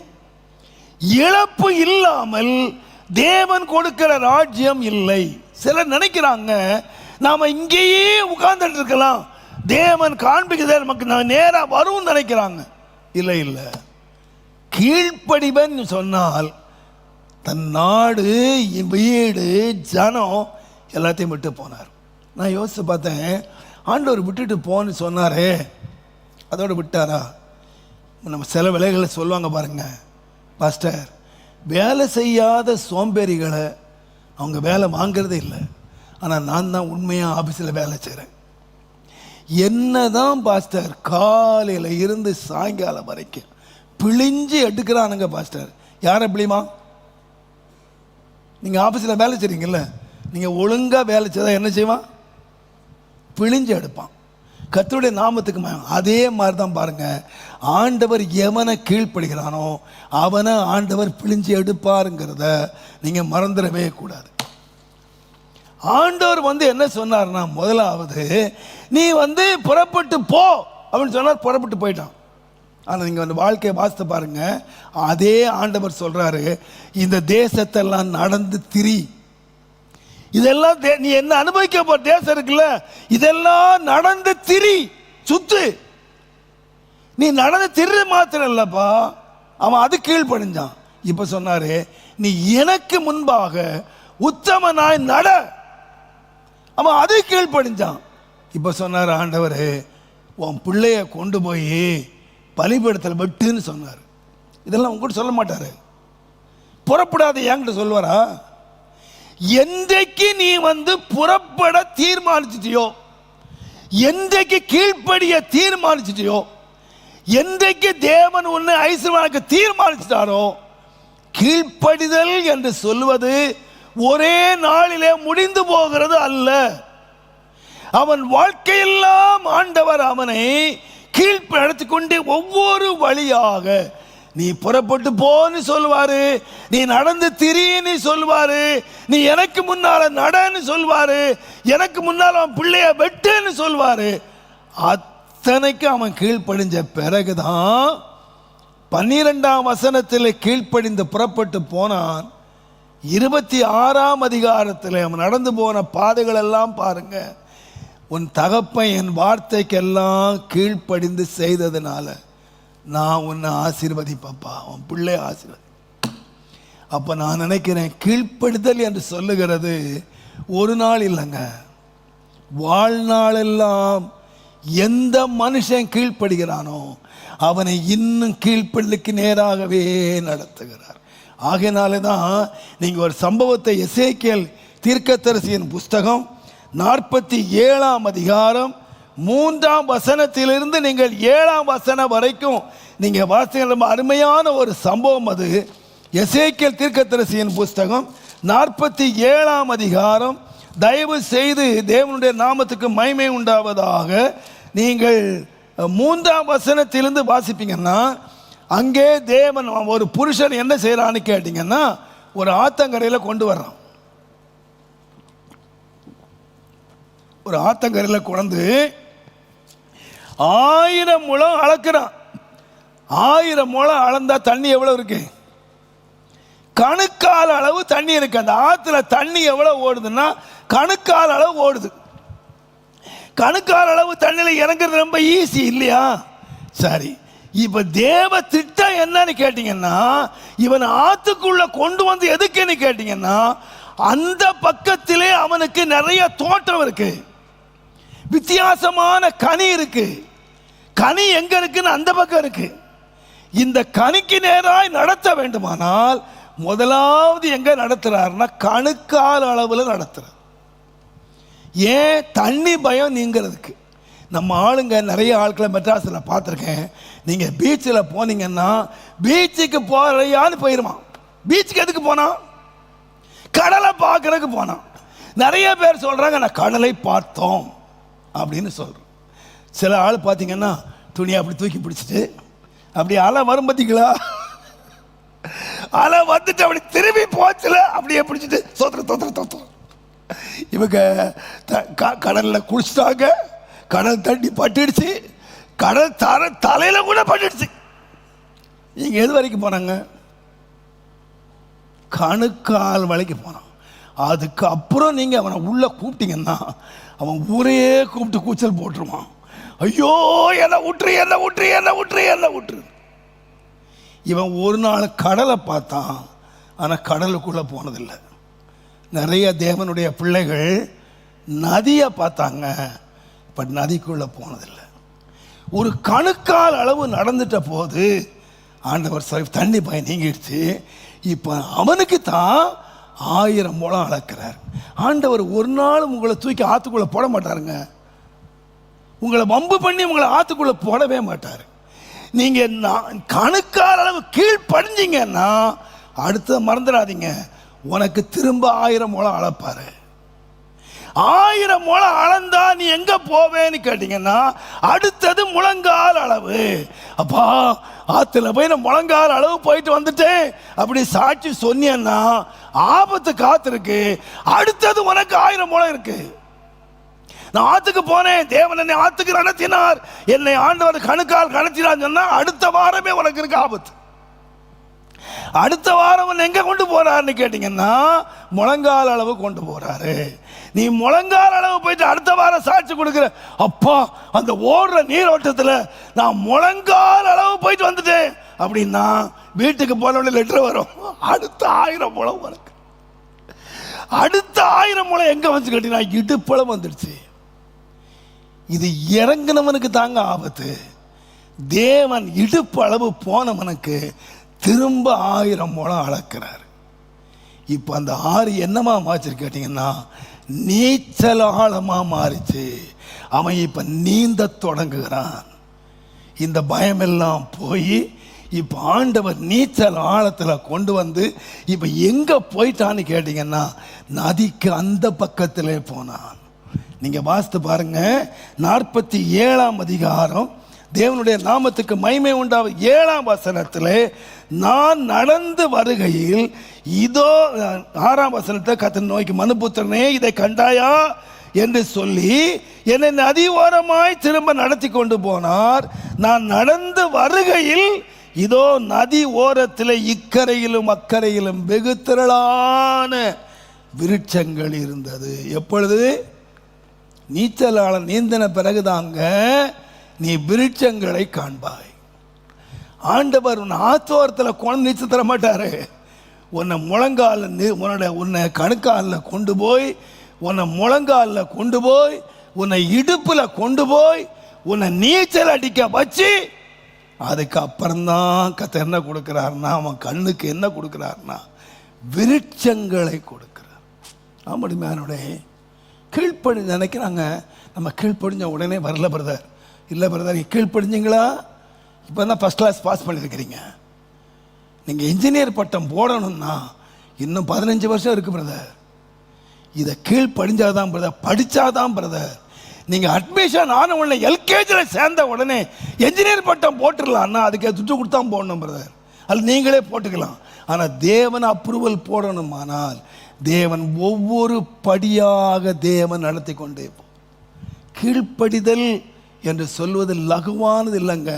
இழப்பு இல்லாமல் தேவன் கொடுக்கிற ராஜ்யம் இல்லை. சிலர் நினைக்கிறாங்க நாம இங்கேயே உட்கார்ந்துட்டு இருக்கலாம், தேவன் காண்பிக்கிறத நமக்கு நேரா வரும் நினைக்கிறாங்க. இல்லை இல்லை, கீழ்ப்படிவன் சொன்னால் தன் நாடு, வீடு, ஜனம் எல்லாத்தையும் விட்டு போனார். நான் யோசித்து பார்த்தேன், ஆண்டவர் விட்டுட்டு போன்னு சொன்னாரே, அதோடு விட்டாரா? நம்ம சில வேலைகளை சொல்லுவாங்க பாருங்க, பாஸ்டர் வேலை செய்யாத சோம்பேறிகளை அவங்க வேலை வாங்கிறதே இல்லை, ஆனால் நான் தான் உண்மையாக ஆஃபீஸில் வேலை செய்கிறேன். என்னதான் பாஸ்டர் காலையில் இருந்து சாயங்காலம் வரைக்கும் பிழிஞ்சு எடுக்கிறானுங்க பாஸ்டர். யாரை பிழிமா? நீங்கள் ஆஃபீஸில் வேலை செய்கிறீங்கல்ல, நீங்கள் ஒழுங்காக வேலை செய்தால் என்ன செய்வான்? பிழிஞ்சு எடுப்பான். கர்த்தருடைய நாமத்துக்கு அதே மாதிரி தான் பாருங்க, ஆண்டவர் எவனை கீழ்ப்படுகிறானோ அவனை ஆண்டவர் பிழிஞ்சு எடுப்பாருங்கிறத நீங்கள் மறந்துடவே கூடாது. ஆண்டவர் என்ன சொன்னார்னா, முதலாவது நீ புறப்பட்டு போ அப்படின்னு சொன்னார், புறப்பட்டு போயிட்டான். ஆனால் நீங்கள் வாழ்க்கையை வாசித்து பாருங்க, அதே ஆண்டவர் சொல்றாரு, இந்த தேசத்தெல்லாம் நடந்து திரி, இதெல்லாம் நீ என்ன அனுபவிக்க தேசம் இருக்குல்ல, இதெல்லாம் நடந்து திரி சுத்து. நீ நடந்து திரு மாத்திரம் இல்லப்பா, அவன் அது கீழ்ப்படிஞ்சான். இப்ப சொன்னாரு, நீ எனக்கு முன்பாக உத்தமனாய் நட, அவன் அது கீழ்ப்படிஞ்சான். இப்ப சொன்னார் ஆண்டவர், உன் பிள்ளைய கொண்டு போய் பலிபீடத்தில் வெட்டுன்னு சொன்னார். இதெல்லாம் உங்ககிட்ட சொல்ல மாட்டாரு, புறப்படாத என்கிட்ட சொல்லுவாரா? என்றைக்கு நீ புறப்பட தீர்மானிச்சிட்டியோ, என்றைக்கு கீழ்ப்படிய தீர்மானிச்சிட்டியோ, என்றைக்கு தேவன் உன்னை ஐஸ்வர்யமாக்க தீர்மானிச்சிட்டாரோ, கீழ்ப்படிதல் என்று சொல்வது ஒரே நாளிலே முடிந்து போகிறது அல்ல. அவன் வாழ்க்கையெல்லாம் ஆண்டவர் அவனை கீழ்ப்படுத்தி கொண்டு ஒவ்வொரு வழியாக நீ புறப்பட்டு போன்னு சொல்லுவாரு, நீ நடந்து திரின்னு சொல்லுவாரு, நீ எனக்கு முன்னால நடன்னு சொல்லுவாரு, எனக்கு முன்னால் அவன் பிள்ளைய வெட்டுன்னு சொல்லுவாரு. அத்தனைக்கு அவன் கீழ்ப்படிஞ்ச பிறகுதான் 12ஆம் வசனத்தில் கீழ்ப்படிந்து புறப்பட்டு போனான். 26ஆம் அதிகாரத்தில் அவன் நடந்து போன பாதைகள் எல்லாம் பாருங்க. உன் தகப்பன் என் வார்த்தைக்கெல்லாம் கீழ்ப்படிந்து செய்ததுனால நான் உன்னை ஆசீர்வதிப்பப்பா, உன் பிள்ளை ஆசீர்வதி. அப்ப நான் நினைக்கிறேன், கீழ்ப்படுதல் என்று சொல்லுகிறது ஒரு நாள் இல்லைங்க, வாழ்நாளெல்லாம் எந்த மனுஷன் கீழ்ப்படுகிறானோ அவனை இன்னும் கீழ்ப்படிக்கு நேராகவே நடத்துகிறார். ஆகையினாலே தான் நீங்க ஒரு சம்பவத்தை எசேக்கியேல் தீர்க்கதரிசியின் புஸ்தகம் 47ஆம் அதிகாரம் 3ஆம் வசனத்திலிருந்து நீங்கள் 7ஆம் வசனம் வரைக்கும் நீங்க வாசிக்கிற ரொம்ப அருமையான ஒரு சம்பவம். அது எசேக்கியேல் தீர்க்கதரிசியின் புஸ்தகம் 47ஆம் அதிகாரம். தயவு செய்து தேவனுடைய நாமத்துக்கு மகிமை உண்டாவதாக நீங்கள் 3ஆம் வசனத்திலிருந்து வாசிப்பீங்கன்னா, அங்கே தேவன் ஒரு புருஷன் என்ன செய்யறான்னு கேட்டீங்கன்னா, ஒரு ஆத்தங்கரையில் கொண்டு வர்றான். ஒரு ஆத்தங்கரையில் கொண்டு 1000 முழம் அளக்குறான். 1000 முழம் அளந்தா தண்ணி எவ்வளவு இருக்கு? கணுக்கால் அளவு தண்ணி இருக்கு. அந்த ஆத்துல தண்ணி எவ்வளவு ஓடுதுன்னா கணுக்கால் அளவு ஓடுது. கணுக்கால் அளவு தண்ணியில இறங்குறது ரொம்ப ஈஸி இல்லையா? சரி, இப்ப தேவ திட்டம் என்னன்னு கேட்டீங்கன்னா, இவன் ஆத்துக்குள்ள கொண்டு வந்து எதுக்குன்னு கேட்டீங்கன்னா, அந்த பக்கத்திலே அவனுக்கு நிறைய தோட்டம் இருக்கு, வித்தியாசமான கனி இருக்கு. கனி எங்க இருக்குன்னு அந்த பக்கம் இருக்கு. இந்த கனிக்கு நேராய் நடத்த வேண்டுமானால் முதலாவது எங்க நடத்துறாருன்னா கணுக்கால் அளவுல நடத்துறார். ஏன்? தண்ணி பயம் நீங்கிறதுக்கு. நம்ம ஆளுங்க நிறைய ஆட்களை மெட்ராஸில் பார்த்துருக்கேன். நீங்க பீச்சில் போனீங்கன்னா பீச்சுக்கு போறியான்னு போயிருமா. பீச்சுக்கு எதுக்கு போனா? கடலை பார்க்கறதுக்கு போனான். நிறைய பேர் சொல்றாங்க நான் கடலை பார்த்தோம் அப்படின்னு சொல்றோம். சில ஆள் பார்த்தீங்கன்னா துணியை அப்படி தூக்கி பிடிச்சிட்டு அப்படி அலை வரும் பார்த்தீங்களா, அலை வந்துட்டு அப்படி திரும்பி போச்சுல அப்படியே பிடிச்சிட்டு தோத்துற இவங்க கடல்ல குளிச்சிட்டாங்க, கடல் தண்ணி பட்டுடுச்சு, கடல் தலையில கூட பட்டுடுச்சு. நீங்க எது வரைக்கும் போனாங்க? கணுக்கால் வரைக்கும் போனான். அதுக்கு அப்புறம் நீங்க அவனை உள்ள கூப்பிட்டீங்கன்னா அவன் ஊரையே கூப்பிட்டு கூச்சல் போட்டுருவான். ஐயோ என்ன விட்டுரு, என்ன விட்டுரு, என்ன விட்டுரு, என்ன விட்டுரு. இவன் ஒரு நாள் கடலை பார்த்தான், ஆனால் கடலுக்குள்ள போனதில்லை. நிறைய தேவனுடைய பிள்ளைகள் நதியை பார்த்தாங்க, பட் நதிக்குள்ள போனதில்லை. ஒரு கணுக்கால் அளவு நடந்துட்ட போது ஆண்டவர் தண்ணி பயம் நீங்கிடுச்சு. இப்போ அவனுக்கு தான் 1000 முழம் அளக்கிறார். ஆண்டவர் ஒரு நாள் உங்களை தூக்கி ஆத்துக்குள்ள போட மாட்டாருங்க. உங்களை வம்பு பண்ணி உங்களை ஆத்துக்குள்ள போடவே மாட்டார். நீங்க கணுக்கால் அளவு கீழ்ப்படிஞ்சீங்கன்னா அடுத்த மறந்துடாதீங்க, உனக்கு திரும்ப 1000 முழம் அளப்பாரு. 1000 முழம் அளந்தா நீ எங்க போவேன்னு கேட்டீங்கன்னா அடுத்தது முழங்கால் அளவு. அப்பா ஆத்துல போய் நான் முழங்கால் அளவு போயிட்டு வந்துட்டேன் அப்படி சாட்சி சொன்னீங்கன்னா ஆபத்து காத்திருக்கு. அடுத்தது உனக்கு 1000 முழம் இருக்கு. நான் ஆத்துக்கு போனேன், தேவன் என்னை ஆத்துக்கு நடத்தினார், என்னை ஆண்டவர் கணுக்கால் கடத்தினார் சொன்னா அடுத்த வாரமே உனக்கு இருக்கு ஆபத்து. அடுத்த வாரம் எங்க கொண்டு போறாருன்னு கேட்டீங்கன்னா முழங்கால் அளவு கொண்டு போறாரு. நீ முழங்கால் அளவு போயிட்டு அடுத்த வாரம் சாட்சி கொடுக்குற, அப்பா அந்த ஓடுற நீரோட்டத்தில் நான் முழங்கால் அளவு போயிட்டு வந்துட்டேன் அப்படின்னா வீட்டுக்கு போன லெட்டர் வரும், அடுத்த 1000 முழம் வரும். அடுத்த 1000 முழம் எங்க வந்து கேட்டீங்கன்னா இடுப்பளம் வந்துடுச்சு. இது இறங்கினவனுக்கு தாங்க ஆபத்து. தேவன் இடுப்பு அளவு போனவனுக்கு திரும்ப 1000 முழம் அளக்கிறார். இப்போ அந்த ஆறு என்னமா மாறிச்சு கேட்டீங்கன்னா நீச்சல் ஆழமா மாறிச்சு. அவன் இப்ப நீந்த தொடங்குகிறான். இந்த பயமெல்லாம் போய் இப்ப ஆண்டவர் நீச்சல் ஆழத்துல கொண்டு வந்து இப்ப எங்க போயிட்டான்னு கேட்டீங்கன்னா நதிக்கு அந்த பக்கத்திலே போனான். நீங்க வாசித்து பாருங்க 47ஆம் அதிகாரம் தேவனுடைய நாமத்துக்கு மகிமை உண்டாவது 7ஆம் வசனத்திலே, நான் நடந்து வருகையில் இதோ 6ஆம் வசனத்தை கர்த்தர் நோக்கி மனுபுத்திரனே இதை கண்டாயா என்று சொல்லி என்னை நதி ஓரமாய் திரும்ப நடத்தி கொண்டு போனார். நான் நடந்து வருகையில் இதோ நதி ஓரத்தில் இக்கரையிலும் அக்கரையிலும் வெகு திரளான விருட்சங்கள் இருந்தது. எப்பொழுது நீச்சலாளர் நீந்தின பிறகுதாங்க நீ விருட்சங்களை காண்பாய். ஆண்டவர் உன்னை ஆத்தோரத்தில் கொண்டு நீச்சல் தர மாட்டாரு. உன்னை முழங்கால உன்னை கணுக்காலில் கொண்டு போய், உன்னை முழங்காலில் கொண்டு போய், உன்னை இடுப்பில் கொண்டு போய், உன்னை நீச்சல் அடிக்க வச்சு அதுக்கு அப்புறம்தான் கர்த்தர் என்ன கொடுக்கிறார்னா, அவன் கண்ணுக்கு என்ன கொடுக்கிறார்னா விருட்சங்களை கொடுக்கிறார். ஆமாடிமையானுடைய கீழ்ப்படி நினைக்கிறாங்க நம்ம கீழ்ப்படிஞ்ச உடனே வரல பிரதர். இல்லை பிரதர், கீழ்ப்படிஞ்சிங்களா? இப்போ தான் ஃபஸ்ட் கிளாஸ் பாஸ் பண்ணியிருக்கிறீங்க. நீங்கள் இன்ஜினியர் பட்டம் போடணும்னா இன்னும் 15 வருஷம் இருக்கு பிரதர். இதை கீழ்ப்படிஞ்சாதான் பிரதர், படித்தாதான் பிரதர். நீங்கள் அட்மிஷன் ஆன உடனே எல்கேஜியில் சேர்ந்த உடனே என்ஜினியர் பட்டம் போட்டுடலாம்னா அதுக்கு துட்டு கொடுத்தா போடணும் பிரதர். அது நீங்களே போட்டுக்கலாம். ஆனால் தேவன் அப்ரூவல் போடணுமானால் தேவன் ஒவ்வொரு படியாக தேவன் நடத்தி கொண்டே போ. கீழ்ப்படிதல் என்று சொல்வது லகுவானது இல்லைங்க.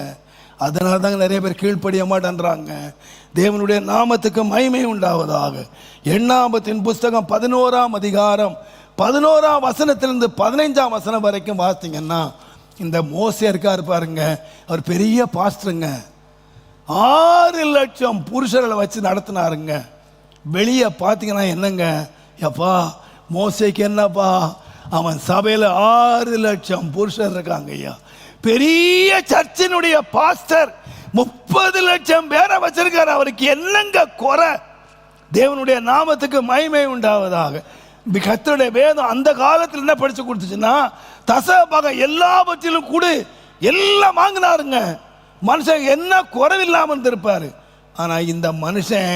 அதனால தாங்க நிறைய பேர் கீழ்ப்படிய மாட்டேன்றாங்க. தேவனுடைய நாமத்துக்கு மகிமை உண்டாவதாக. எண்ணாகமத்தின் புஸ்தகம் 11ஆம் அதிகாரம் 11ஆம் வசனத்திலிருந்து 15ஆம் வசனம் வரைக்கும் வாசித்தீங்கன்னா இந்த மோசே இருக்காரு பாருங்க, அவர் பெரிய பாஸ்டருங்க. 6 லட்சம் புருஷர்களை வச்சு நடத்தினாருங்க. வெளியே பார்த்தீங்கன்னா என்னங்க, எப்பா மோசேக்கு என்னப்பா, அவன் சபையில் 6 லட்சம் புருஷர் இருக்காங்க ஐயா. பெரிய சர்ச்சினுடைய பாஸ்டர் 30 லட்சம் பேரை வச்சிருக்காரு. அவருக்கு என்னங்க குறை? தேவனுடைய நாமத்துக்கு மகிமை உண்டாவதாக. கர்த்தருடைய வேதம் அந்த காலத்தில் என்ன படிச்சு கொடுத்துச்சுன்னா, தசபாகம் எல்லாவற்றிலும் கூட எல்லாம் வாங்கினாருங்க. மனுஷன் என்ன குறைவில்லாமல் இருந்திருப்பாரு. ஆனால் இந்த மனுஷன்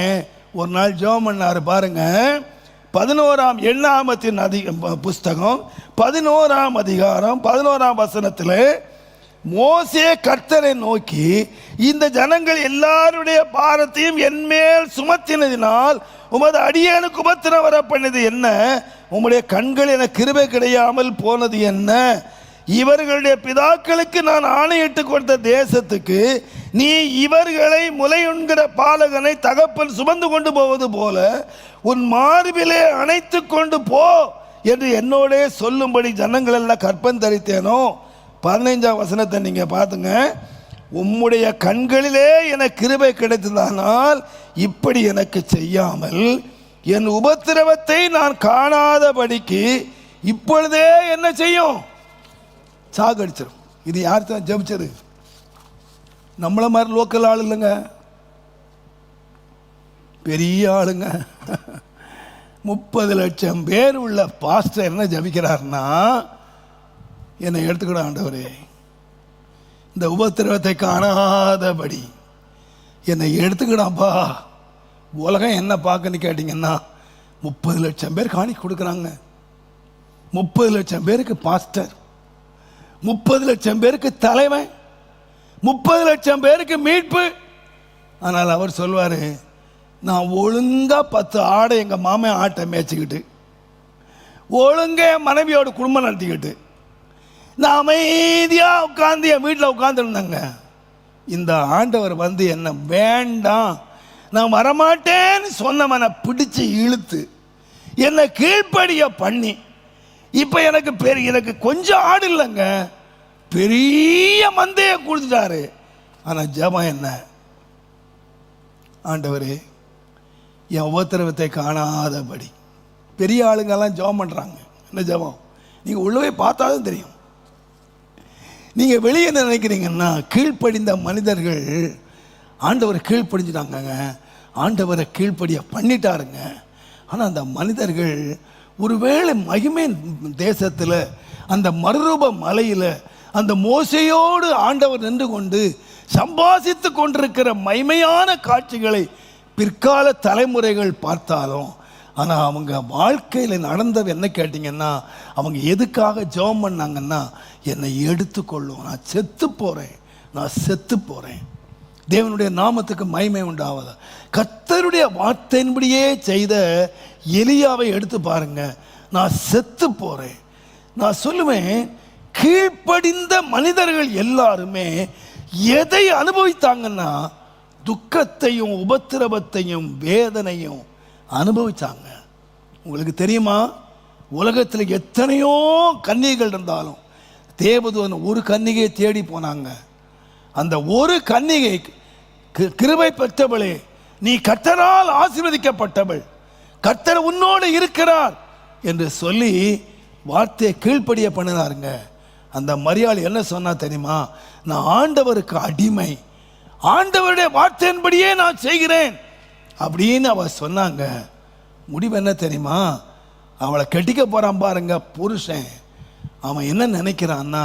ஒரு நாள் ஜெபம் பண்ணாரு பாருங்க. 11ஆம் எண்ணாகமத்தின் புஸ்தகம் 11ஆம் அதிகாரம் 11ஆம் வசனத்தில் மோசே கர்த்தரை நோக்கி, இந்த ஜனங்கள் எல்லாருடைய பாரத்தையும் என்மேல் சுமத்தினதினால் உமது அடியேனுக்கு உபத்திரம் வர பண்ணது என்ன? உம்முடைய கண்கள் என கிருபை கிடையாமல் போனது என்ன? இவர்களுடைய பிதாக்களுக்கு நான் ஆணையிட்டு கொடுத்த தேசத்துக்கு நீ இவர்களை முலையுண்கிற பாலகனை தகப்பன் சுமந்து கொண்டு போவது போல உன் மார்பிலே அணைத்து கொண்டு போ என்று என்னோட சொல்லும்படி ஜனங்கள் எல்லாம் கற்பந்தரித்தேனோ. 15ஆம் வசனத்தை நீங்க பார்த்துங்க. உம்முடைய கண்களிலே எனக்கு கிருபை கிடைத்ததானால் இப்படி எனக்கு செய்யாமல் என் உபத்திரவத்தை நான் காணாதபடிக்கு இப்பொழுதே என்ன செய்யும்? சாகடிச்சிடும். இது யார் தான் ஜெபிச்சது? நம்மள மாதிரி லோக்கல் ஆள் இல்லைங்க, பெரிய ஆளுங்க. 30 லட்சம் பேர் உள்ள பாஸ்டர் என்ன ஜெபிக்கிறார்னா, என்னை எடுத்துக்கிட ஆண்டவரே, இந்த உபத்திரவத்தை காணாதபடி என்னை எடுத்துக்கிடாப்பா. உலகம் என்ன பார்க்கன்னு கேட்டிங்கன்னா 30 லட்சம் பேர் காணி கொடுக்குறாங்க. 30 லட்சம் பேருக்கு பாஸ்டர், 30 லட்சம் பேருக்கு தலைவன், 30 லட்சம் பேருக்கு மீட்பு. ஆனால் அவர் சொல்வார், நான் ஒழுங்கா 10 ஆடை எங்கள் மாமன் ஆட்டை மேய்ச்சிக்கிட்டு ஒழுங்க மனைவியோட குடும்பம் நடத்திக்கிட்டு நான் அமைதியாக உட்காந்து என் வீட்டில் உட்காந்துருந்தாங்க. இந்த ஆண்டவர் வந்து என்ன வேண்டாம், நான் வரமாட்டேன்னு சொன்னவனை பிடிச்சு இழுத்து என்னை கீழ்ப்படிய பண்ணி இப்போ எனக்கு கொஞ்சம் ஆடு இல்லைங்க, பெரிய மந்தையை கொடுத்துட்டாரு. ஆனால் ஜெபம் என்ன? ஆண்டவரே என் உபத்திரவத்தை காணாதபடி. பெரிய ஆளுங்கெல்லாம் ஜெபம் பண்ணுறாங்க. என்ன ஜெபம்? நீங்கள் உள்ளவே பார்த்தாலும் தெரியும். நீங்கள் வெளியே என்ன நினைக்கிறீங்கன்னா, கீழ்ப்படிந்த மனிதர்கள் ஆண்டவரை கீழ்ப்படிஞ்சிட்டாங்க, ஆண்டவரை கீழ்ப்படிய பண்ணிட்டாருங்க. ஆனால் அந்த மனிதர்கள் ஒருவேளை மகிமை தேசத்தில் அந்த மறுரூப மலையில் அந்த மோசையோடு ஆண்டவர் நின்று கொண்டு சம்பாசித்து கொண்டிருக்கிற மைமையான காட்சிகளை பிற்கால தலைமுறைகள் பார்த்தாலும், ஆனால் அவங்க வாழ்க்கையில் நடந்தது என்ன கேட்டிங்கன்னா, அவங்க எதுக்காக ஜெபம் பண்ணாங்கன்னா, என்னை எடுத்துக்கொள்ளும், நான் செத்து போகிறேன், நான் செத்து போகிறேன். தேவனுடைய நாமத்துக்கு மகிமை உண்டாவதா. கர்த்தருடைய வார்த்தையின்படியே செய்த எலியாவை எடுத்து பாருங்க. நான் செத்து போகிறேன். நான் சொல்லுவேன், கீழ்ப்படிந்த மனிதர்கள் எல்லாருமே எதை அனுபவித்தாங்கன்னா, துக்கத்தையும் உபத்திரவத்தையும் வேதனையும் அனுபவிச்சாங்க. உங்களுக்கு தெரியுமா, உலகத்தில் எத்தனையோ கன்னிகைகள் இருந்தாலும் தேவதூதன் ஒரு கன்னிகையை தேடி போனாங்க. அந்த ஒரு கன்னிகை, கிருபை பெற்றவளே, நீ கர்த்தரால் ஆசீர்வதிக்கப்பட்டவள், கர்த்தர் உன்னோடு இருக்கிறார் என்று சொல்லி வார்த்தையை கீழ்ப்படிய பண்ணினாருங்க. அந்த மரியாள் என்ன சொன்னா தெரியுமா? நான் ஆண்டவருக்கு அடிமை, ஆண்டவருடைய வார்த்தையின்படியே நான் செய்கிறேன் அப்படின்னு அவ சொன்னாங்க. முடிவு என்ன தெரியுமா? அவளை கட்டிக்க போறான் பாருங்க புருஷன். அவன் என்ன நினைக்கிறான்னா,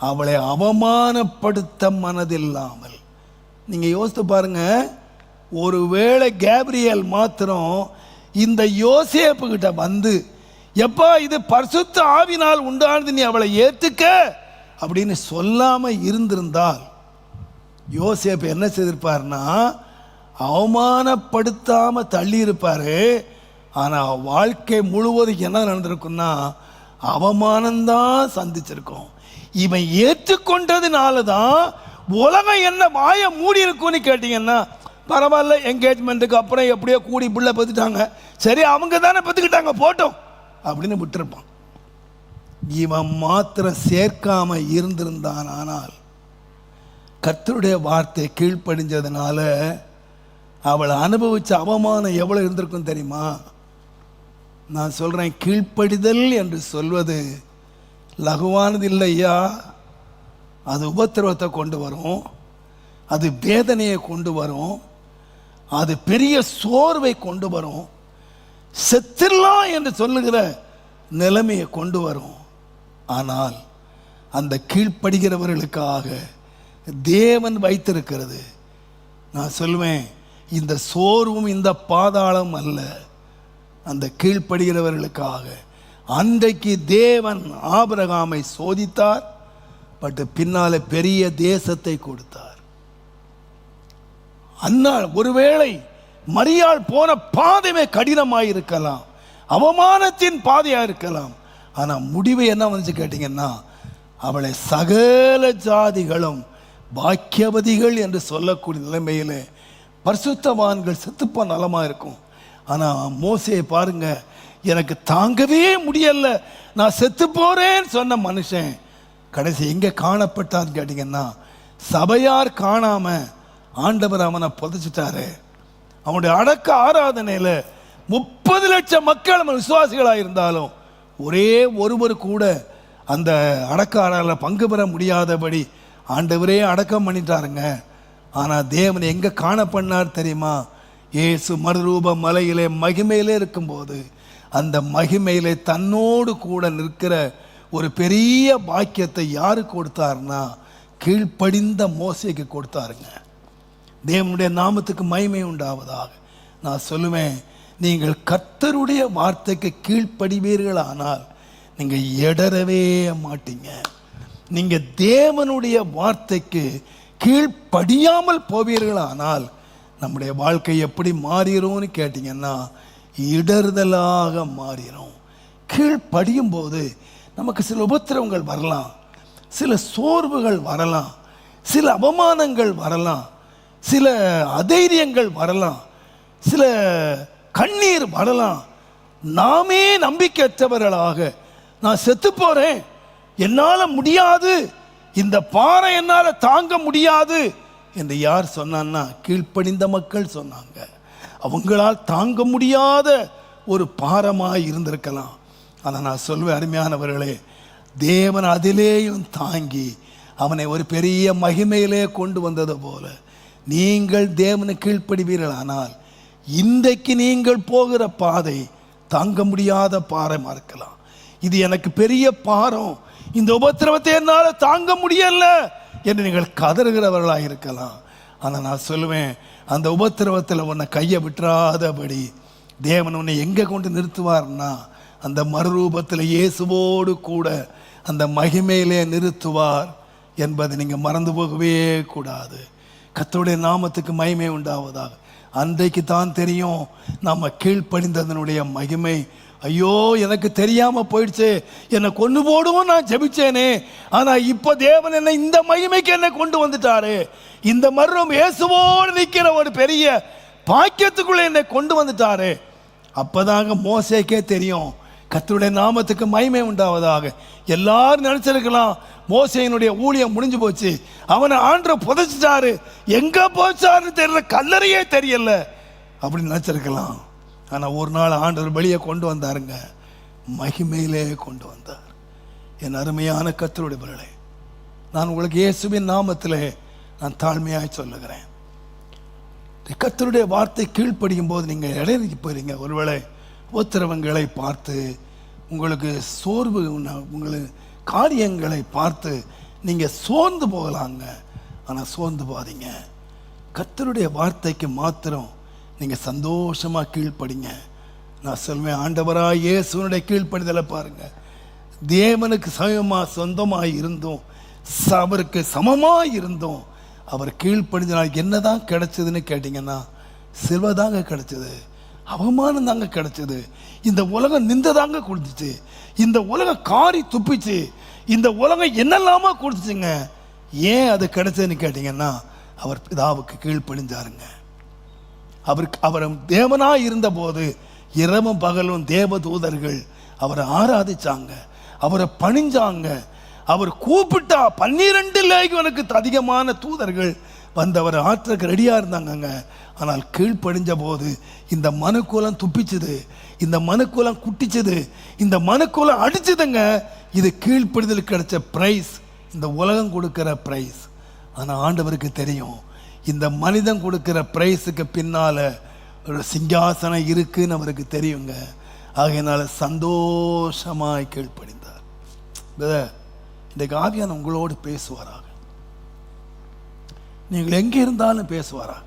அவளை அவமானப்படுத்த மனதில்லாமல். நீங்க யோசித்து பாருங்க, ஒருவேளை கேப்ரியல் மாத்திரம் இந்த யோசேப்பு கிட்ட வந்து, எப்பா இது பரிசுத்த ஆவினால் உண்டானது, நீ அவளை ஏத்துக்க அப்படின்னு சொல்லாம இருந்திருந்தால் யோசேப்பு என்ன செய்திருப்பார்னா, அவமானப்படுத்தாம தள்ளி இருப்பாரு. ஆனா வாழ்க்கை முழுவதும் என்ன நடந்திருக்குன்னா, அவமானம்தான் சந்திச்சிருக்கோம். இவன் ஏற்றுக்கொண்டதுனால தான் உலகம் என்ன வாய மூடி இருக்கும்னு கேட்டீங்கன்னா, பரவாயில்ல, என்கேஜ்மெண்ட்டுக்கு அப்புறம் எப்படியோ கூடி பிள்ளை பெற்றுட்டாங்க, சரி அவங்க தானே பெற்றுக்கிட்டாங்க போட்டோம் அப்படின்னு விட்டுருப்பான். இவன் மாத்திரம் சேர்க்காம இருந்திருந்தான். ஆனால் கர்த்தருடைய வார்த்தை கீழ்ப்படிஞ்சதுனால அவளை அனுபவிச்ச அவமானம் எவ்வளவு இருந்திருக்கும் தெரியுமா? நான் சொல்றேன், கீழ்ப்படிதல் என்று சொல்வது லகுவானது இல்லையா. அது உபத்திரவத்தை கொண்டு வரும், அது வேதனையை கொண்டு வரும், அது பெரிய சோர்வை கொண்டு வரும், செத்துடலாம் என்று சொல்லுகிற நிலைமையை கொண்டு வரும். ஆனால் அந்த கீழ்ப்படுகிறவர்களுக்காக தேவன் வைத்திருக்கிறது, நான் சொல்லுவேன், இந்த சோர்வும் இந்த பாதாளம் அல்ல, அந்த கீழ்ப்படுகிறவர்களுக்காக. அன்றைக்கு தேவன் ஆபிரகாமை சோதித்தார், பட் பின்னாலே பெரிய தேசத்தை கொடுத்தார். அந்நாள் ஒருவேளை மரியாள் போன பாதையே கடினமாக இருக்கலாம், அவமானத்தின் பாதையாக இருக்கலாம். ஆனால் முடிவு என்ன வந்துச்சு கேட்டீங்கன்னா, அவளை சகல ஜாதிகளும் பாக்கியவதிகள் என்று சொல்லக்கூடிய நிலைமையில் பரிசுத்தவான்கள் செத்துப்ப நலமாக இருக்கும். ஆனால் மோசேயை பாருங்க, எனக்கு தாங்கவே முடியல, நான் செத்து போறேன்னு சொன்ன மனுஷன் கடைசி எங்கே காணப்பட்டான்னு கேட்டீங்கன்னா, சபையார் காணாம ஆண்டவர் அவனை புதைச்சிட்டாரு. அவனுடைய அடக்க ஆராதனையில் 30 லட்சம் மக்கள் விசுவாசிகளாக இருந்தாலும் ஒரே ஒருவர் கூட அந்த அடக்க ஆராதனை பங்கு பெற முடியாதபடி ஆண்டவரே அடக்கம் பண்ணிட்டாருங்க. ஆனால் தேவன் எங்கே காண பண்ணார் தெரியுமா? இயேசு மறுரூப மலையிலே மகிமையிலே இருக்கும்போது அந்த மகிமையிலே தன்னோடு கூட நிற்கிற ஒரு பெரிய பாக்கியத்தை யாருக்கு கொடுத்தாருன்னா, கீழ்ப்படிந்த மோசேக்கு கொடுத்தாருங்க. தேவனுடைய நாமத்துக்கு மகிமை உண்டாவதாக. நான் சொல்லுவேன், நீங்கள் கர்த்தருடைய வார்த்தைக்கு கீழ்ப்படிவீர்கள் ஆனால் நீங்கள் இடரவே மாட்டீங்க. நீங்கள் தேவனுடைய வார்த்தைக்கு கீழ்ப்படியாமல் போவீர்கள் ஆனால் நம்முடைய வாழ்க்கை எப்படி மாறிடும்னு கேட்டிங்கன்னா, இடறுதலாக மாறிடும். கீழ்ப்படியும் போது நமக்கு சில உபத்திரவங்கள் வரலாம், சில சோர்வுகள் வரலாம், சில அவமானங்கள் வரலாம், சில அதைரியங்கள் வரலாம். சில கண்ணீர் வரலாம். நாமே நம்பிக்கையற்றவர்களாக நான் செத்து போறேன், என்னால் முடியாது, இந்த பாறை என்னால் தாங்க முடியாது என்று யார் சொன்னான்னா கீழ்ப்படிந்த மக்கள் சொன்னாங்க. அவங்களால் தாங்க முடியாத ஒரு பாரமாய் இருந்திருக்கலாம். ஆனால் நான் சொல்வேன், அருமையானவர்களே, தேவன் அதிலேயும் தாங்கி அவனை ஒரு பெரிய மகிமையிலே கொண்டு வந்தது போல நீங்கள் தேவனை கீழ்ப்படுவீர்களானால் இன்றைக்கு நீங்கள் போகிற பாதை தாங்க முடியாத பாரமாக இருக்கலாம். இது எனக்கு பெரிய பாரம், இந்த உபத்திரவத்தை என்னால் தாங்க முடியல என்று நீங்கள் கதறுகிறவர்களாக இருக்கலாம். ஆனால் நான் சொல்லுவேன், அந்த உபத்திரவத்தில் உன்னை கையை விட்டுறாதபடி தேவன் உன்னை எங்கே கொண்டு நிறுத்துவார்னா அந்த மறுரூபத்தில் இயேசுவோடு கூட அந்த மகிமையிலே நிறுத்துவார் என்பதை நீங்கள் மறந்து போகவே கூடாது. கர்த்தருடைய நாமத்துக்கு மகிமை உண்டாவதாக. அன்றைக்கு தான் தெரியும் நம்ம கீழ்ப்படிந்ததனுடைய மகிமை. ஐயோ, எனக்கு தெரியாம போயிடுச்சு, என்னை கொண்டு போடுவோம் நான் ஜெபிச்சேனே, ஆனா இப்ப தேவன் என்னை இந்த மகிமைக்கு என்னை கொண்டு வந்துட்டாரு, இந்த மர்மம் இயேசுவோடு நிற்கிற ஒரு பெரிய பாக்கியத்துக்குள்ள என்னை கொண்டு வந்துட்டாரு. அப்பதாங்க மோசேக்கே தெரியும் கர்த்தருடைய நாமத்துக்கு மகிமை உண்டாவதாக. எல்லாரும் நினைச்சிருக்கலாம் மோசேயினுடைய ஊழியம் முடிஞ்சு போச்சு, அவனை ஆண்டவர் புதைச்சிட்டாரு, எங்க போச்சாருன்னு தெரியல, கல்லறையே தெரியல அப்படின்னு நினைச்சிருக்கலாம். ஆனா ஒரு நாள் ஆண்டவர் வெளியே கொண்டு வந்தாருங்க, மகிமையிலே கொண்டு வந்தார். என் அருமையான கர்த்தருடைய பிள்ளைகளே, நான் உங்களுக்கு இயேசுவின் நாமத்திலே நான் தாழ்மையாய் சொல்லுகிறேன், கர்த்தருடைய வார்த்தை கீழ்ப்படியும் போது நீங்க இடையிறங்கி போறீங்க. ஒருவேளை உத்திரவங்களை பார்த்து உங்களுக்கு சோர்வு, உங்களுக்கு காரியங்களை பார்த்து நீங்க சோர்ந்து போகலாங்க. ஆனா சோர்ந்து போகாதீங்க, கர்த்தருடைய வார்த்தைக்கு மாத்திரம் நீங்க சந்தோஷமா கீழ்ப்படிங்க. நான் சொல்வேன், ஆண்டவராய் இயேசுனுடைய கீழ்ப்படிதலை பாருங்க. தேவனுக்கு சமமாக சொந்தமாய் இருந்தோம், அவருக்கு சமமாய் இருந்தோம். அவர் கீழ்ப்படிஞ்சனால் என்னதான் கிடைச்சதுன்னு கேட்டீங்கன்னா சில்வதாங்க கிடைச்சது, அவமானம் தாங்க கிடைச்சது, இந்த உலகம் நிந்ததாங்க கொடுத்துச்சு, இந்த உலகம் காரி துப்பிச்சு, இந்த உலகம் என்னெல்லாமா கொடுத்துச்சுங்க. ஏன் அது கிடைச்சதுன்னு கேட்டீங்கன்னா அவர் பிதாவுக்கு கீழ்ப்படிஞ்சாருங்க. அவர் தேவனாய் இருந்த போது இரவும் பகலும் தேவ தூதர்கள் அவரை ஆராதிச்சாங்க, அவரை பணிஞ்சாங்க. அவர் கூப்பிட்டா 12 லேகியோனுக்கு அதிகமான தூதர்கள் வந்தவர் ஆற்றுக்கு ரெடியா இருந்தாங்க. ஆனால் கீழ்ப்படிஞ்ச போது இந்த மனுக்குலம் துப்பிச்சது, இந்த மனுக்குலம் குட்டிச்சது, இந்த மனுக்குலம் அடிச்சதுங்க. இது கீழ்ப்படிதல் கிடைச்ச பிரைஸ், இந்த உலகம் கொடுக்கிற பிரைஸ். ஆனால் ஆண்டவருக்கு தெரியும் இந்த மனிதன் கொடுக்கிற பிரைஸுக்கு பின்னால ஒரு சிங்காசனம் இருக்குன்னு அவருக்கு தெரியுங்க. ஆகையினால சந்தோஷமாய் கீழ்ப்படிந்தார். இன்றைக்கு ஆவியான உங்களோடு பேசுவாராக, நீங்கள் எங்கே இருந்தாலும் பேசுவாராக.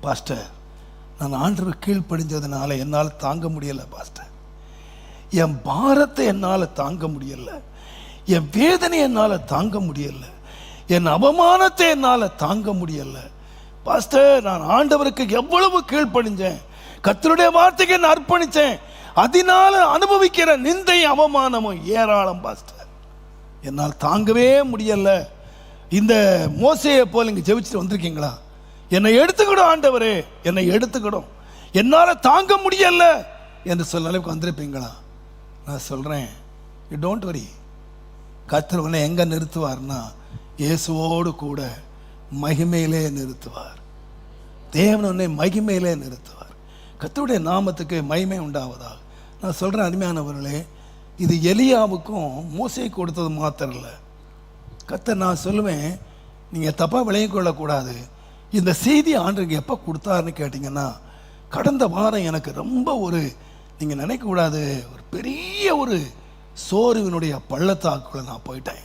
பாஸ்டர், நான் ஆண்டவர் கீழ்ப்படிஞ்சதுனால என்னால் தாங்க முடியல பாஸ்டர், என் பாரத்தை என்னால் தாங்க முடியல, என் வேதனை என்னால் தாங்க முடியல, என் அவமானத்தை என்னால் தாங்க முடியல பாஸ்டர். நான் ஆண்டவருக்கு எவ்வளவு கீழ்ப்படிஞ்சேன், கர்த்தருடைய வார்த்தைக்கு நான் அர்ப்பணிச்சேன், அதனால அனுபவிக்கிற நிந்தை அவமானமும் ஏராளம் பாஸ்டர், என்னால் தாங்கவே முடியல. இந்த மோசேயை போல இங்கே ஜெபிச்சுட்டு வந்திருக்கீங்களா? என்னை எடுத்துக்கிடும் ஆண்டவரே, என்னை எடுத்துக்கிடும், என்னால் தாங்க முடியல என்று சொல்ல அளவுக்கு வந்திருப்பீங்களா? நான் சொல்கிறேன், யூ டோன்ட் வரி. கர்த்தர் உன்னை எங்கே நிறுத்துவார்னா இயேசுவோடு கூட மகிமையிலே நிறுத்துவார். தேவன் உன்னை மகிமையிலே நிறுத்துவார். கர்த்தருடைய நாமத்துக்கு மகிமை உண்டாவதாக. நான் சொல்கிறேன் அருமையானவர்களே, இது எலியாவுக்கும் மோசேக்கு கொடுத்தது மாத்திரம் இல்லை. கர்த்தர், நான் சொல்லுவேன், நீங்கள் தப்பாக விளங்கிக் கொள்ளக்கூடாது. இந்த செய்தி ஆண்டுக்கு எப்போ கொடுத்தாருன்னு கேட்டிங்கன்னா கடந்த வாரம் எனக்கு ரொம்ப ஒரு, நீங்கள் நினைக்கக்கூடாது, ஒரு பெரிய ஒரு சோர்வினுடைய பள்ளத்தாக்குள்ள நான் போயிட்டேன்.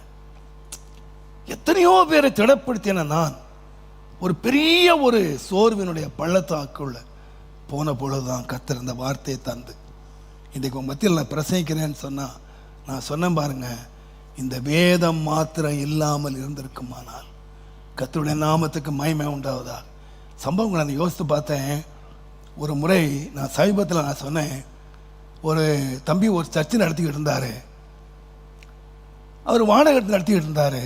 எத்தனையோ பேரை திடப்படுத்தின நான் ஒரு பெரிய ஒரு சோர்வினுடைய பள்ளத்தாக்குள்ள போன பொழுதுதான் கர்த்தர் இந்த வார்த்தையை தந்து இன்றைக்கு உங்கள் மத்தியில் நான் பிரசங்கிக்கிறேன்னு சொன்னால், நான் சொன்னேன் பாருங்க, இந்த வேதம் மாத்திரம் இல்லாமல் இருந்திருக்குமானால் கர்த்தருடைய நாமத்துக்கு மகிமை உண்டாவதா. சம்பவங்களை நான் யோசித்து பார்த்தேன். ஒரு முறை நான் சமீபத்தில் நான் சொன்னேன், ஒரு தம்பி ஒரு சர்ச்சை நடத்திக்கிட்டு இருந்தார், அவர் வாடகை நடத்திக்கிட்டு இருந்தார்.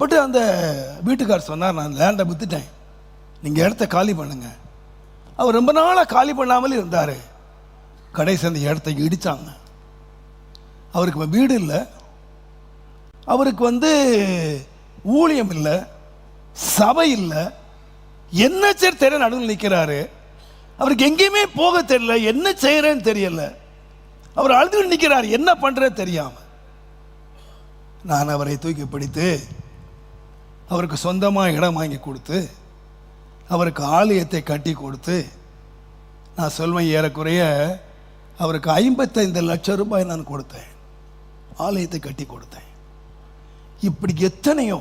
பட் அந்த வீட்டுக்கார் சொன்னார், நான் லேண்டை விற்றுட்டேன், நீங்கள் இடத்த காலி பண்ணுங்க. அவர் ரொம்ப நாளாக காலி பண்ணாமல் இருந்தார். கடைசி அந்த இடத்தை இடித்தாங்க. அவருக்கு வீடு இல்லை, அவருக்கு ஊழியம் இல்லை, சபை இல்லை, என்ன சரி தெரியல, நடுவில் நிற்கிறாரு. அவருக்கு எங்கேயுமே போக தெரியல, என்ன செய்யறேன்னு தெரியல. அவர் அழுது நிற்கிறார், என்ன பண்றேன்னு தெரியாம. நான் அவரை தூக்கி பிடித்து அவருக்கு சொந்தமாக இடம் வாங்கி கொடுத்து அவருக்கு ஆலயத்தை கட்டி கொடுத்து, நான் சொல்வேன் ஏறக்குறைய அவருக்கு 55 லட்சம் ரூபாய் நான் கொடுத்தேன், ஆலயத்தை கட்டி கொடுத்தேன். இப்படி எத்தனையோ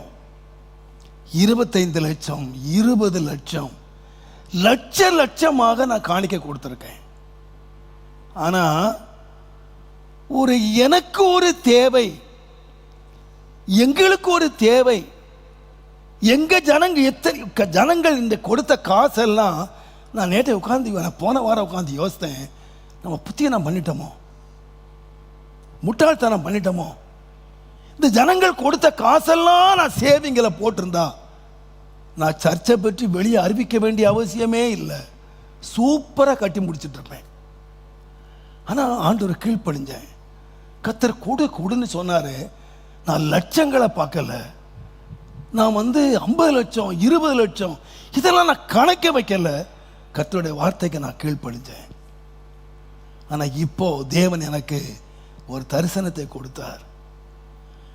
25 லட்சம் 20 லட்சம் லட்சமாக நான் காணிக்க கொடுத்துருக்கேன். ஆனா எனக்கு ஒரு தேவை, எங்களுக்கு ஒரு தேவை. எங்க ஜனங்கள் இந்த கொடுத்த காசெல்லாம், நான் நேற்றை உட்காந்து போன வாரம் உட்காந்து யோசித்தேன், நம்ம புத்தியனம் பண்ணிட்டோமோ, முட்டாள்தனம் பண்ணிட்டோமோ. இந்த ஜனங்கள் கொடுத்த காசெல்லாம் நான் சேவிங்கில் போட்டிருந்தா நான் சர்ச்சை பற்றி வெளியே அறிவிக்க வேண்டிய அவசியமே இல்லை, சூப்பராக கட்டி முடிச்சுட்டு இருப்பேன். ஆனால் ஆண்டவர் கீழ்ப்படிஞ்சேன். கர்த்தர் கொடுன்னு சொன்னாரு. நான் லட்சங்களை பார்க்கல, நான் 50 லட்சம் 20 லட்சம் இதெல்லாம் நான் கணக்க வைக்கல. கர்த்தருடைய வார்த்தைக்கு நான் கீழ்ப்படிஞ்சேன். ஆனால் இப்போ தேவன் எனக்கு ஒரு தரிசனத்தை கொடுத்தார்.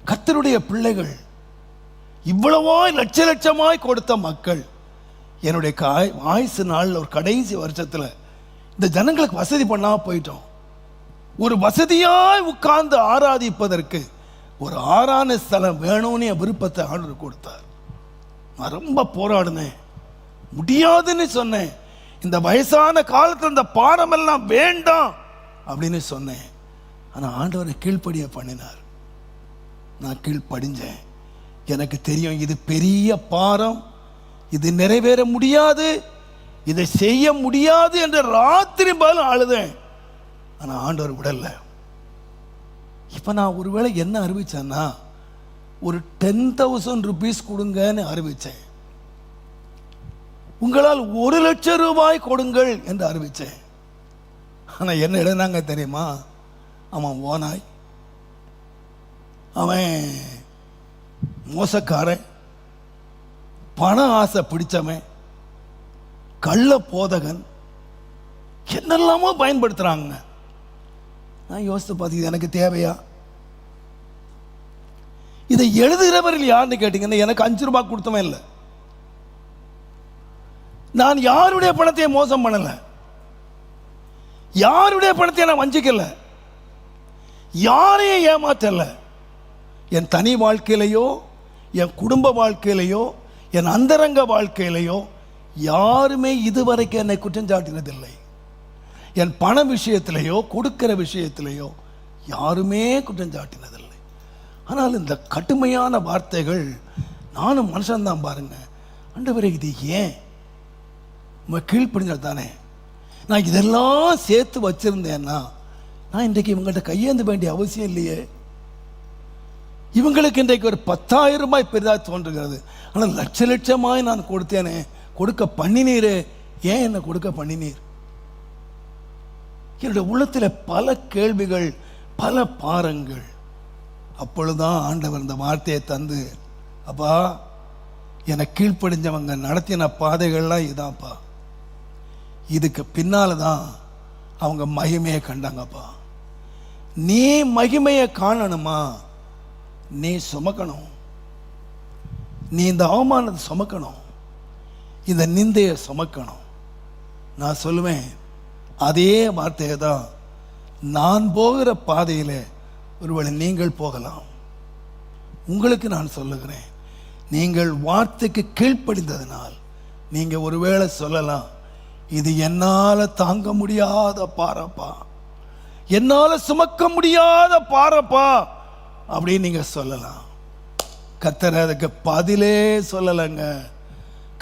கர்த்தருடைய பிள்ளைகள், இவ்வளவாய் லட்சமாய் கொடுத்த மக்கள், என்னுடைய ஆயுசு நாள் ஒரு கடைசி வருஷத்தில் இந்த ஜனங்களுக்கு வசதி பண்ணாம போயிட்டோம். ஒரு வசதியாய் உட்கார்ந்து ஆராதிப்பதற்கு ஒரு ஆரான ஸ்தலம் வேணும்னு என் விருப்பத்தை ஆண்டவர் கொடுத்தார். நான் ரொம்ப போராடினேன், முடியாதுன்னு சொன்னேன். இந்த வயசான காலத்தில் இந்த பாரமெல்லாம் வேண்டாம் அப்படின்னு சொன்னேன். ஆனால் ஆண்டவரை கீழ்ப்படிய பண்ணினார். நான் கீழ்ப்படிஞ்சேன். எனக்கு தெரியும் இது பெரிய பாரம், இது நிறைவேற முடியாது, இதை செய்ய முடியாது என்று ராத்திரி பதில் அழுதேன். ஆனால் ஆண்டவர் விடல. இப்போ நான் ஒருவேளை என்ன அறிவிச்சேன்னா, ஒரு 10,000 rupees கொடுங்கன்னு அறிவித்தேன். உங்களால் 1 லட்சம் ரூபாய் கொடுங்கள் என்று அறிவித்தேன். ஆனால் என்ன எழுதினாங்க தெரியுமா? அவன் ஓனாய், அவன் மோசக்காரன், பண ஆசை பிடிச்சவன், கள்ள போதகன், என்னெல்லாமோ பயன்படுத்துறாங்க. நான் யோசித்து பார்த்து எனக்கு தேவையா? இதை எழுதுகிறவர்கள் யாருன்னு கேட்டீங்கன்னா, எனக்கு 5 ரூபாய் கொடுத்தவன் இல்லை. நான் யாருடைய பணத்தை மோசம் பண்ணல, யாருடைய பணத்தை நான் வஞ்சிக்கல, யாரையும் ஏமாற்றல. என் தனி வாழ்க்கையிலையோ, என் குடும்ப வாழ்க்கையிலையோ, என் அந்தரங்க வாழ்க்கையிலையோ யாருமே இதுவரைக்கும் என்னை குற்றம் சாட்டினதில்லை. என் பண விஷயத்திலேயோ கொடுக்கிற விஷயத்திலேயோ யாருமே குற்றம் சாட்டினதில்லை. ஆனால் இந்த கடுமையான வார்த்தைகள், நானும் மனுஷன்தான் பாருங்க, ஆண்டவரே இது ஏன் கீழ்ப்படிஞ்சா தானே, நான் இதெல்லாம் சேர்த்து வச்சிருந்தேன்னா நான் இன்றைக்கு இவங்கள்ட்ட கையேந்த வேண்டிய அவசியம் இல்லையே. இவங்களுக்கு இன்றைக்கு ஒரு 10,000 ரூபாய் பெரிதாக தோன்றுகிறது. ஆனால் லட்சமாய் நான் கொடுத்தேனே, கொடுக்க பண்ணினீரே, ஏன் என்ன கொடுக்க பண்ணினீர்? என்னுடைய உள்ளத்தில் பல கேள்விகள், பல பாரங்கள். அப்பொழுதுதான் ஆண்டவர் இந்த வார்த்தையை தந்து, அப்பா என்னை கீழ்ப்படிஞ்சவங்க நடத்தின பாதைகள்லாம் இதான்ப்பா, இதுக்கு பின்னால தான் அவங்க மகிமையை கண்டாங்கப்பா. நீ மகிமையை காணணுமா? நீ சுமக்கணும், நீ இந்த அவமானத்தை சுமக்கணும், இந்த நிந்தையை சுமக்கணும். நான் சொல்லுவேன், அதே வார்த்தையை தான் நான் போகிற பாதையில் ஒருவேளை நீங்கள் போகலாம். உங்களுக்கு நான் சொல்லுகிறேன், நீங்கள் வார்த்தைக்கு கீழ்ப்படிந்ததனால் நீங்கள் ஒருவேளை சொல்லலாம், இது என்னால் தாங்க முடியாத பாரப்பா, என்னால் சுமக்க முடியாத பாரப்பா அப்படின்னு நீங்கள் சொல்லலாம். கர்த்தர் அதுக்கு பதிலே சொல்லலைங்க.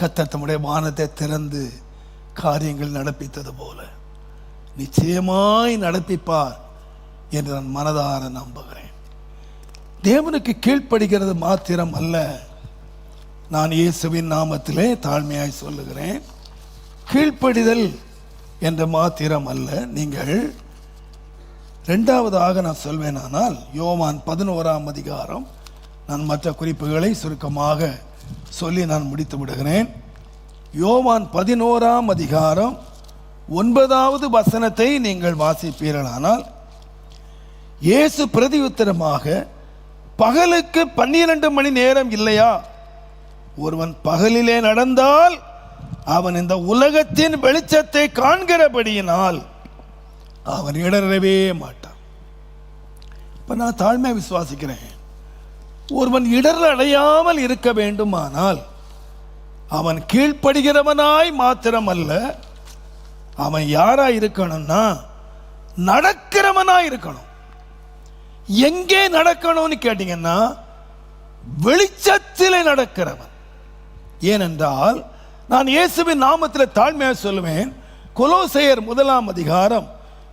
கர்த்தர் தம்முடைய வானத்தை திறந்து காரியங்கள் நடப்பித்தது போல நிச்சயமாய் நடப்பிப்பார் என்று நான் மனதார நம்புகிறேன். தேவனுக்கு கீழ்ப்படுகிறது மாத்திரம் அல்ல, நான் இயேசுவின் நாமத்திலே தாழ்மையாய் சொல்லுகிறேன், கீழ்ப்படிதல் என்று மாத்திரம் அல்ல, நீங்கள் இரண்டாவதாக நான் சொல்வேனானால் யோவான் 11ஆம் அதிகாரம், நான் மற்ற குறிப்புகளை சுருக்கமாக சொல்லி நான் முடித்து விடுகிறேன். யோவான் 11ஆம் அதிகாரம் 9வது வசனத்தை நீங்கள் வாசிப்பீர்களானால், இயேசு பிரதியுத்தரமாக, பகலுக்கு 12 மணி நேரம் இல்லையா? ஒருவன் பகலிலே நடந்தால் அவன் இந்த உலகத்தின் வெளிச்சத்தை காண்கிறபடியினால் அவன் இடரவே மாட்டான். இப்ப நான் தாழ்மையை விசுவாசிக்கிறேன். ஒருவன் இடர் அடையாமல் இருக்க வேண்டுமானால் அவன் கீழ்ப்படுகிறவனாய் மாத்திரமல்ல, அவன் யாரா இருக்கணும்னா நடக்கிறவனாய் இருக்கணும். எங்கே நடக்கணும்னு கேட்டீங்கன்னா வெளிச்சத்திலே நடக்கிறவன். ஏனென்றால் நான் இயேசுவின் நாமத்தில் தாழ்மையாக சொல்லுவேன். கொலோசையர் 1ஆம் அதிகாரம்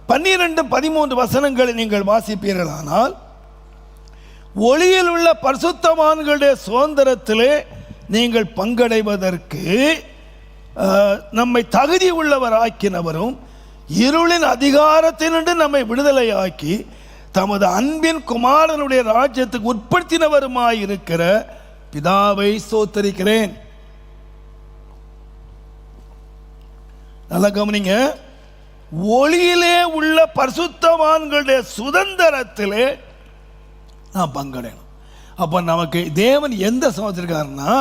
12-13 வசனங்களை நீங்கள் வாசிப்பீர்களானால், ஒளியில் உள்ள பரிசுத்தவான்களுடைய சுதந்திரத்திலே நீங்கள் பங்கடைவதற்கு நம்மை தகுதி உள்ளவராக்கினவரும் இருளின் அதிகாரத்தினின்று நம்மை விடுதலையாக்கி தமது அன்பின் குமாரனுடைய ராஜ்யத்துக்கு உட்படுத்தினவருமாயிருக்கிற பிதாவை ஸ்தோத்திரிக்கிறேன். நல்லா கவனிங்க. ஒளியிலே உள்ள பரிசுத்தவான்களுடைய சுதந்திரத்திலே நான் பங்கடையணும். அப்போ நமக்கு தேவன் எந்த சமத்திருக்காருன்னா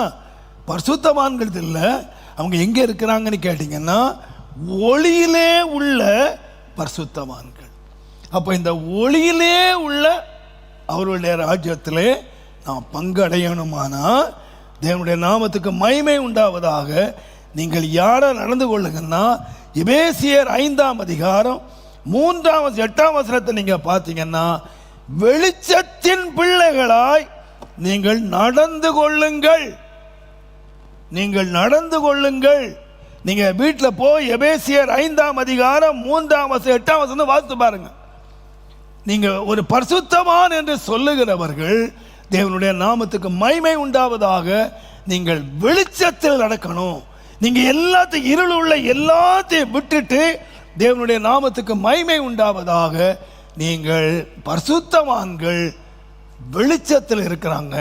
பரிசுத்தவான்கள் இல்லை, அவங்க எங்கே இருக்கிறாங்கன்னு கேட்டிங்கன்னா ஒளியிலே உள்ள பரிசுத்தவான்கள். அப்போ இந்த ஒளியிலே உள்ள அவருடைய ராஜ்யத்திலே நாம் பங்கடையணுமானா தேவனுடைய நாமத்துக்கு மகிமை உண்டாவதாக நீங்கள் யாரை நடந்து கொள்ளுங்கன்னா, எபேசியர் 5ஆம் அதிகாரம் 3-8 வசனத்தை நீங்கள் பார்த்தீங்கன்னா, வெளிச்சத்தின் பிள்ளைகளாய் நீங்கள் நடந்து கொள்ளுங்கள். நீங்கள் நடந்து கொள்ளுங்கள். நீங்க வீட்டில் போய் எபேசியர் 5ஆம் அதிகாரம் 3 வசனம் 8 வசனம் வாசித்து பாருங்க. நீங்க ஒரு பரிசுத்தவான் என்று சொல்லுகிறவர்கள் தேவனுடைய நாமத்துக்கு மகிமை உண்டாவதாக நீங்கள் வெளிச்சத்தில் நடக்கணும். நீங்க எல்லாத்தையும் இருள் உள்ள எல்லாத்தையும் விட்டுட்டு தேவனுடைய நாமத்துக்கு மகிமை உண்டாவதாக நீங்கள் பரிசுத்தவான்கள் வெளிச்சத்தில் இருக்கிறாங்க.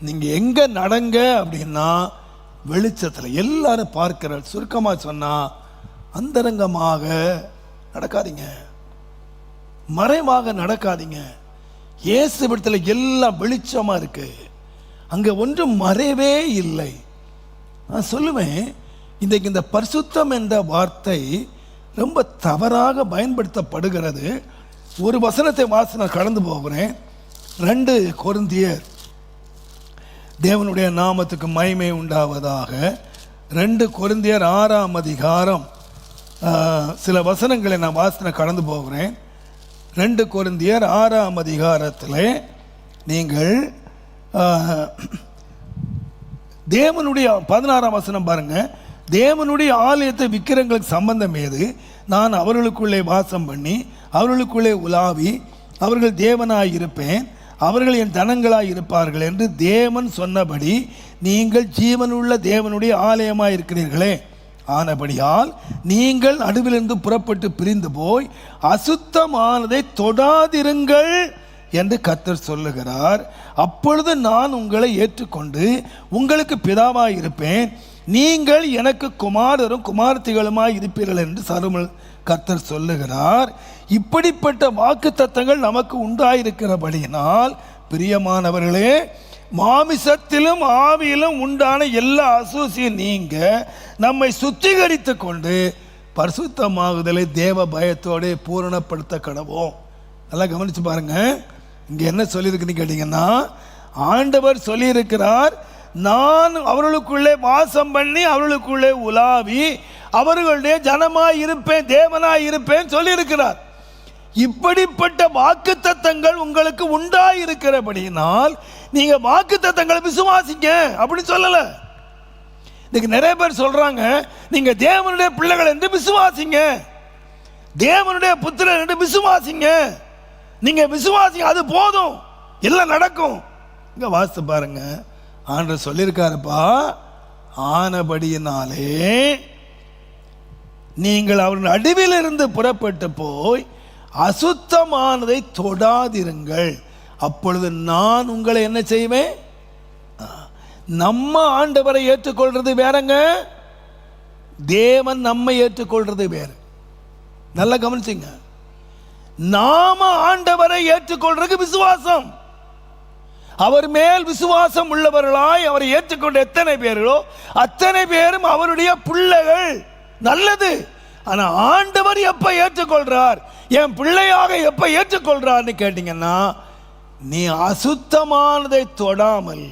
நீங்க எங்க நடங்க அப்படின்னா வெளிச்சத்தில். எல்லாரும் பார்க்கிற சுருக்கமாக சொன்னா அந்தரங்கமாக நடக்காதீங்க, மறைவாக நடக்காதீங்க. இயேசுவிடத்தில் எல்லாம் வெளிச்சமா இருக்கு, அங்க ஒன்றும் மறைவே இல்லை. நான் சொல்லுவேன், இன்றைக்கு இந்த பரிசுத்தம் என்ற வார்த்தை ரொம்ப தவறாக பயன்படுத்தப்படுகிறது. ஒரு வசனத்தை வாசனை கடந்து போகிறேன். 2 கொரிந்தியர், தேவனுடைய நாமத்துக்கு மகிமை உண்டாவதாக, 2 கொரிந்தியர் 6ஆம் அதிகாரம் சில வசனங்களை நான் வாசனை கடந்து போகிறேன். 2 கொரிந்தியர் 6ஆம் அதிகாரத்தில் நீங்கள் தேவனுடைய 16ஆம் வசனம் பாருங்க. தேவனுடைய ஆலயத்தை விக்கிரங்களுக்கு சம்பந்தம் ஏது? நான் அவர்களுக்குள்ளே வாசம் பண்ணி அவர்களுக்குள்ளே உலாவி அவர்கள் தேவனாய் இருப்பேன், அவர்கள் என் தனங்களாய் இருப்பார்கள் என்று தேவன் சொன்னபடி நீங்கள் ஜீவனுள்ள தேவனுடைய ஆலயமாய் இருக்கிறீர்களே. ஆனபடியால் நீங்கள் நடுவிலிருந்து புறப்பட்டு பிரிந்து போய் அசுத்தமானதை தொடாதிருங்கள் என்று கர்த்தர் சொல்லுகிறார். அப்பொழுது நான் உங்களை ஏற்றுக்கொண்டு உங்களுக்கு பிதாவாய் இருப்பேன், நீங்கள் எனக்கு குமாரரும் குமாரத்திகளுமாய் இருப்பீர்கள் என்று சருமல் கர்த்தர் சொல்லுகிறார். இப்படிப்பட்ட வாக்கு தத்தங்கள் நமக்கு உண்டாயிருக்கிறபடியினால் பிரியமானவர்களே, மாமிசத்திலும் ஆவியிலும் உண்டான எல்லா அசூசியும் நீங்க நம்மை சுத்திகரித்து கொண்டு பரிசுத்தமாகுதலை தேவ பயத்தோடு பூரணப்படுத்த கடவோம். நல்லா கவனிச்சு பாருங்க. இங்க என்ன சொல்லியிருக்குன்னு கேட்டீங்கன்னா, ஆண்டவர் சொல்லியிருக்கிறார், நான் அவர்களுக்குள்ளே வாசம் பண்ணி அவர்களுக்குள்ளே உலாவி அவர்களுடைய ஜனமாய் இருப்பேன், தேவனாய் இருப்பேன் சொல்லியிருக்கிறார். இப்படிப்பட்ட வாக்கு தத்தங்கள் உங்களுக்கு உண்டாயிருக்கிறபடினால் நீங்க வாக்கு தத்தங்களை விசுவாசிங்க அப்படி சொல்லல. இன்னைக்கு நிறைய பேர் சொல்றாங்க, நீங்க தேவனுடைய பிள்ளைகள் என்று விசுவாசிங்க, தேவனுடைய புத்திரர் என்று விசுவாசிங்க, நீங்க விசுவாசிங்க, அது போதும், எல்லாம் நடக்கும். இங்க வாசித்து பாருங்க, ஆண்டவர் சொல்லியிருக்காருப்பா, ஆனபடியினாலே நீங்கள் அவர்கள் நடுவில் இருந்து புறப்பட்டு போய் அசுத்தமானதை தொடாதிருங்கள், அப்பொழுது நான் உங்களை என்ன செய்வேன். நம்ம ஆண்டவரை ஏற்றுக்கொள்றது வேறங்க, தேவன் நம்மை ஏற்றுக்கொள்றது வேறு. நல்லா கவனிச்சுங்க. நாம ஆண்டவரை ஏற்றுக்கொள்றது விசுவாசம். அவர் மேல் விசுவாசம் உள்ளவர்களாய் அவரை ஏற்றுக்கொண்ட எத்தனை பேர்களோ அத்தனை பேரும் அவருடைய பிள்ளைகள். நல்லது. ஆனா ஆண்டவர் எப்ப ஏற்றுக்கொள்றார், என் பிள்ளையாக எப்ப ஏற்றுக்கொள்றார்னு கேட்டீங்கன்னா, நீ அசுத்தமானதை தொடாமல்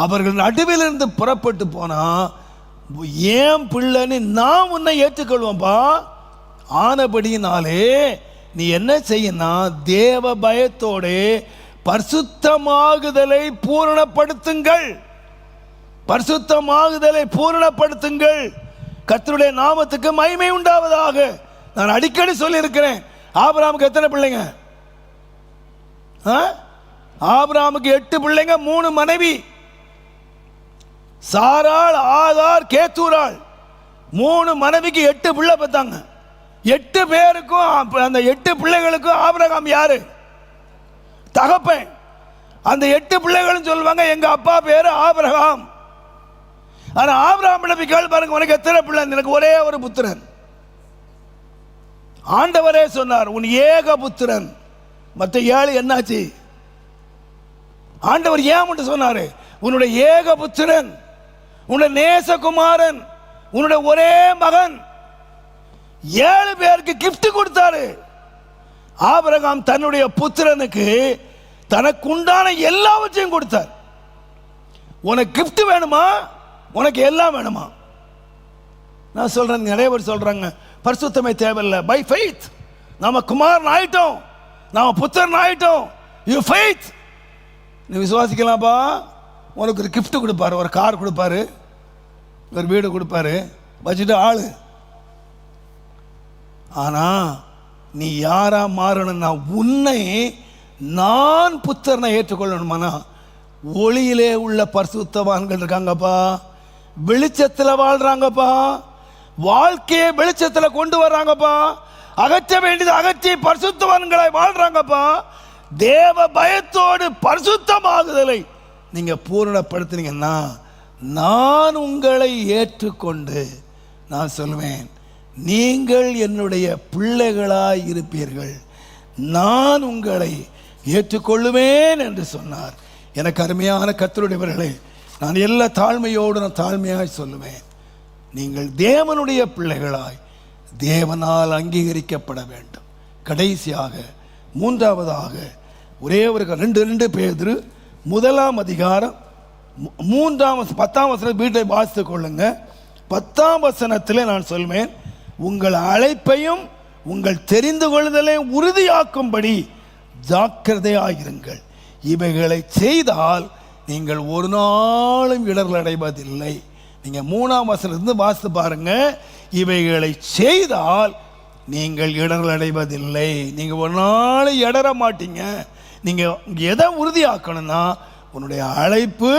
அவர்கள் நடுவில் இருந்து புறப்பட்டு போனா ஏன் பிள்ளைன்னு நான் உன்னை ஏற்றுக்கொள்வேன்பா. ஆனபடியினாலே நீ என்ன செய்யனா, தேவ பயத்தோட பரிசுத்தமாகுதலை பூரணப்படுத்துங்கள். பரிசுத்தமாகுதலை பூரணப்படுத்துங்கள். கர்த்தருடைய நாமத்துக்கு மகிமை உண்டாவதாக. நான் அடிக்கடி சொல்லி இருக்கிறேன், ஆபிரகாமுக்கு எத்தனை பிள்ளைங்க? ஆபிரகாமுக்கு 8 பிள்ளைங்க, 3 மனைவி. சாராள், ஆகார், கேத்தூராள் 3 மனைவிக்கு 8 பிள்ளை பெற்றாங்க. 8 பேருக்கும் அந்த 8 பிள்ளைகளுக்கும் ஆபிரகாம் யாரு? தகப்பன். அந்த 8 பிள்ளைகளும் சொல்லுவாங்க எங்க அப்பா பேரு ஆபிரகாம். ஆனா ஆபிரகாம் கேள் பாருங்க, உனக்கு எத்தனை பிள்ளை? எனக்கு ஒரே ஒரு புத்திரன். ஆண்டவரே சொன்னார் உன் ஏக புத்திரன். மற்ற 7 என்னாச்சு? ஆண்டவர் ஏன் மட்டும் சொன்னாரு, உன்னுடைய ஏக புத்திரன், உன்னுடைய நேசகுமாரன், உன்னுடைய ஒரே மகன். 7 பேருக்கு கிஃப்ட் கொடுத்தாரு. ஆபிரகாம் தன்னுடைய புத்திரனுக்கு தனக்கு உண்டான எல்லாவற்றையும் கொடுத்தார். உனக்கு கிஃப்ட் வேணுமா, உனக்கு எல்லாம் வேணுமா? நான் சொல்றேன், நிறைய பேர் சொல்றாங்க பரிசுத்தமே தேவையில்லை. பை ஃபெய்த் நாம குமாரன் ஆயிட்டோம், நாம புத்திரன் ஆயிட்டோம். யூ ஃபெய்த், நீ விசுவாசிக்கலாம்ப்பா. உனக்கு ஒரு கிஃப்ட் கொடுப்பாரு, ஒரு கார் கொடுப்பாரு, ஒரு வீடு கொடுப்பாரு, வச்சுட்டு ஆளு. ஆனா நீ யாரா மாறணும்னா, உன்னை நான் புத்திரனை ஏற்றுக்கொள்ளணுமானா, ஒளியிலே உள்ள பரிசுத்தவான்கள் இருக்காங்கப்பா, வெளிச்சத்தில் வாழ்றாங்கப்பா, வாழ்க்கையை வெளிச்சத்தில் கொண்டு வர்றாங்கப்பா, அகற்ற வேண்டியது அகற்றி பரிசுத்தவான்களை வாழ்றாங்கப்பா. தேவ பயத்தோடு பரிசுத்தமாகுதலை நீங்க பூரணப்படுத்தினீங்கன்னா, நான் உங்களை ஏற்றுக்கொண்டு நான் சொல்வேன், நீங்கள் என்னுடைய பிள்ளைகளாய் இருப்பீர்கள், நான் உங்களை ஏற்றுக்கொள்ளுவேன் என்று சொன்னார். எனக்கு அருமையான கர்த்தருடையவர்களே, நான் எல்லா தாழ்மையோடு நான் தாழ்மையாய் சொல்லுவேன், நீங்கள் தேவனுடைய பிள்ளைகளாய் தேவனால் அங்கீகரிக்கப்பட வேண்டும். கடைசியாக 3வதாக ஒரே ஒரு 2 பேதுரு 1 அதிகாரம் 10ஆம் வசனம் வீட்டை வாசித்துக் கொள்ளுங்க. 10ஆம் வசனத்தில் நான் சொல்வேன், உங்கள் அழைப்பையும் உங்கள் தெரிந்து கொள்ளுதலை உறுதியாக்கும்படி ஜாக்கிரதையாயிருங்கள். இவைகளை செய்தால் நீங்கள் ஒரு நாளும் இடர்கள் அடைவதில்லை. நீங்க 3ஆம் வசனத்திலிருந்து வாசித்து பாருங்க. இவைகளை செய்தால் நீங்கள் இடர்கள் அடைவதில்லை. நீங்க ஒரு நாள் இடற மாட்டீங்க. நீங்க எதை உறுதியாக்கணும்னா, உன்னுடைய அழைப்பு,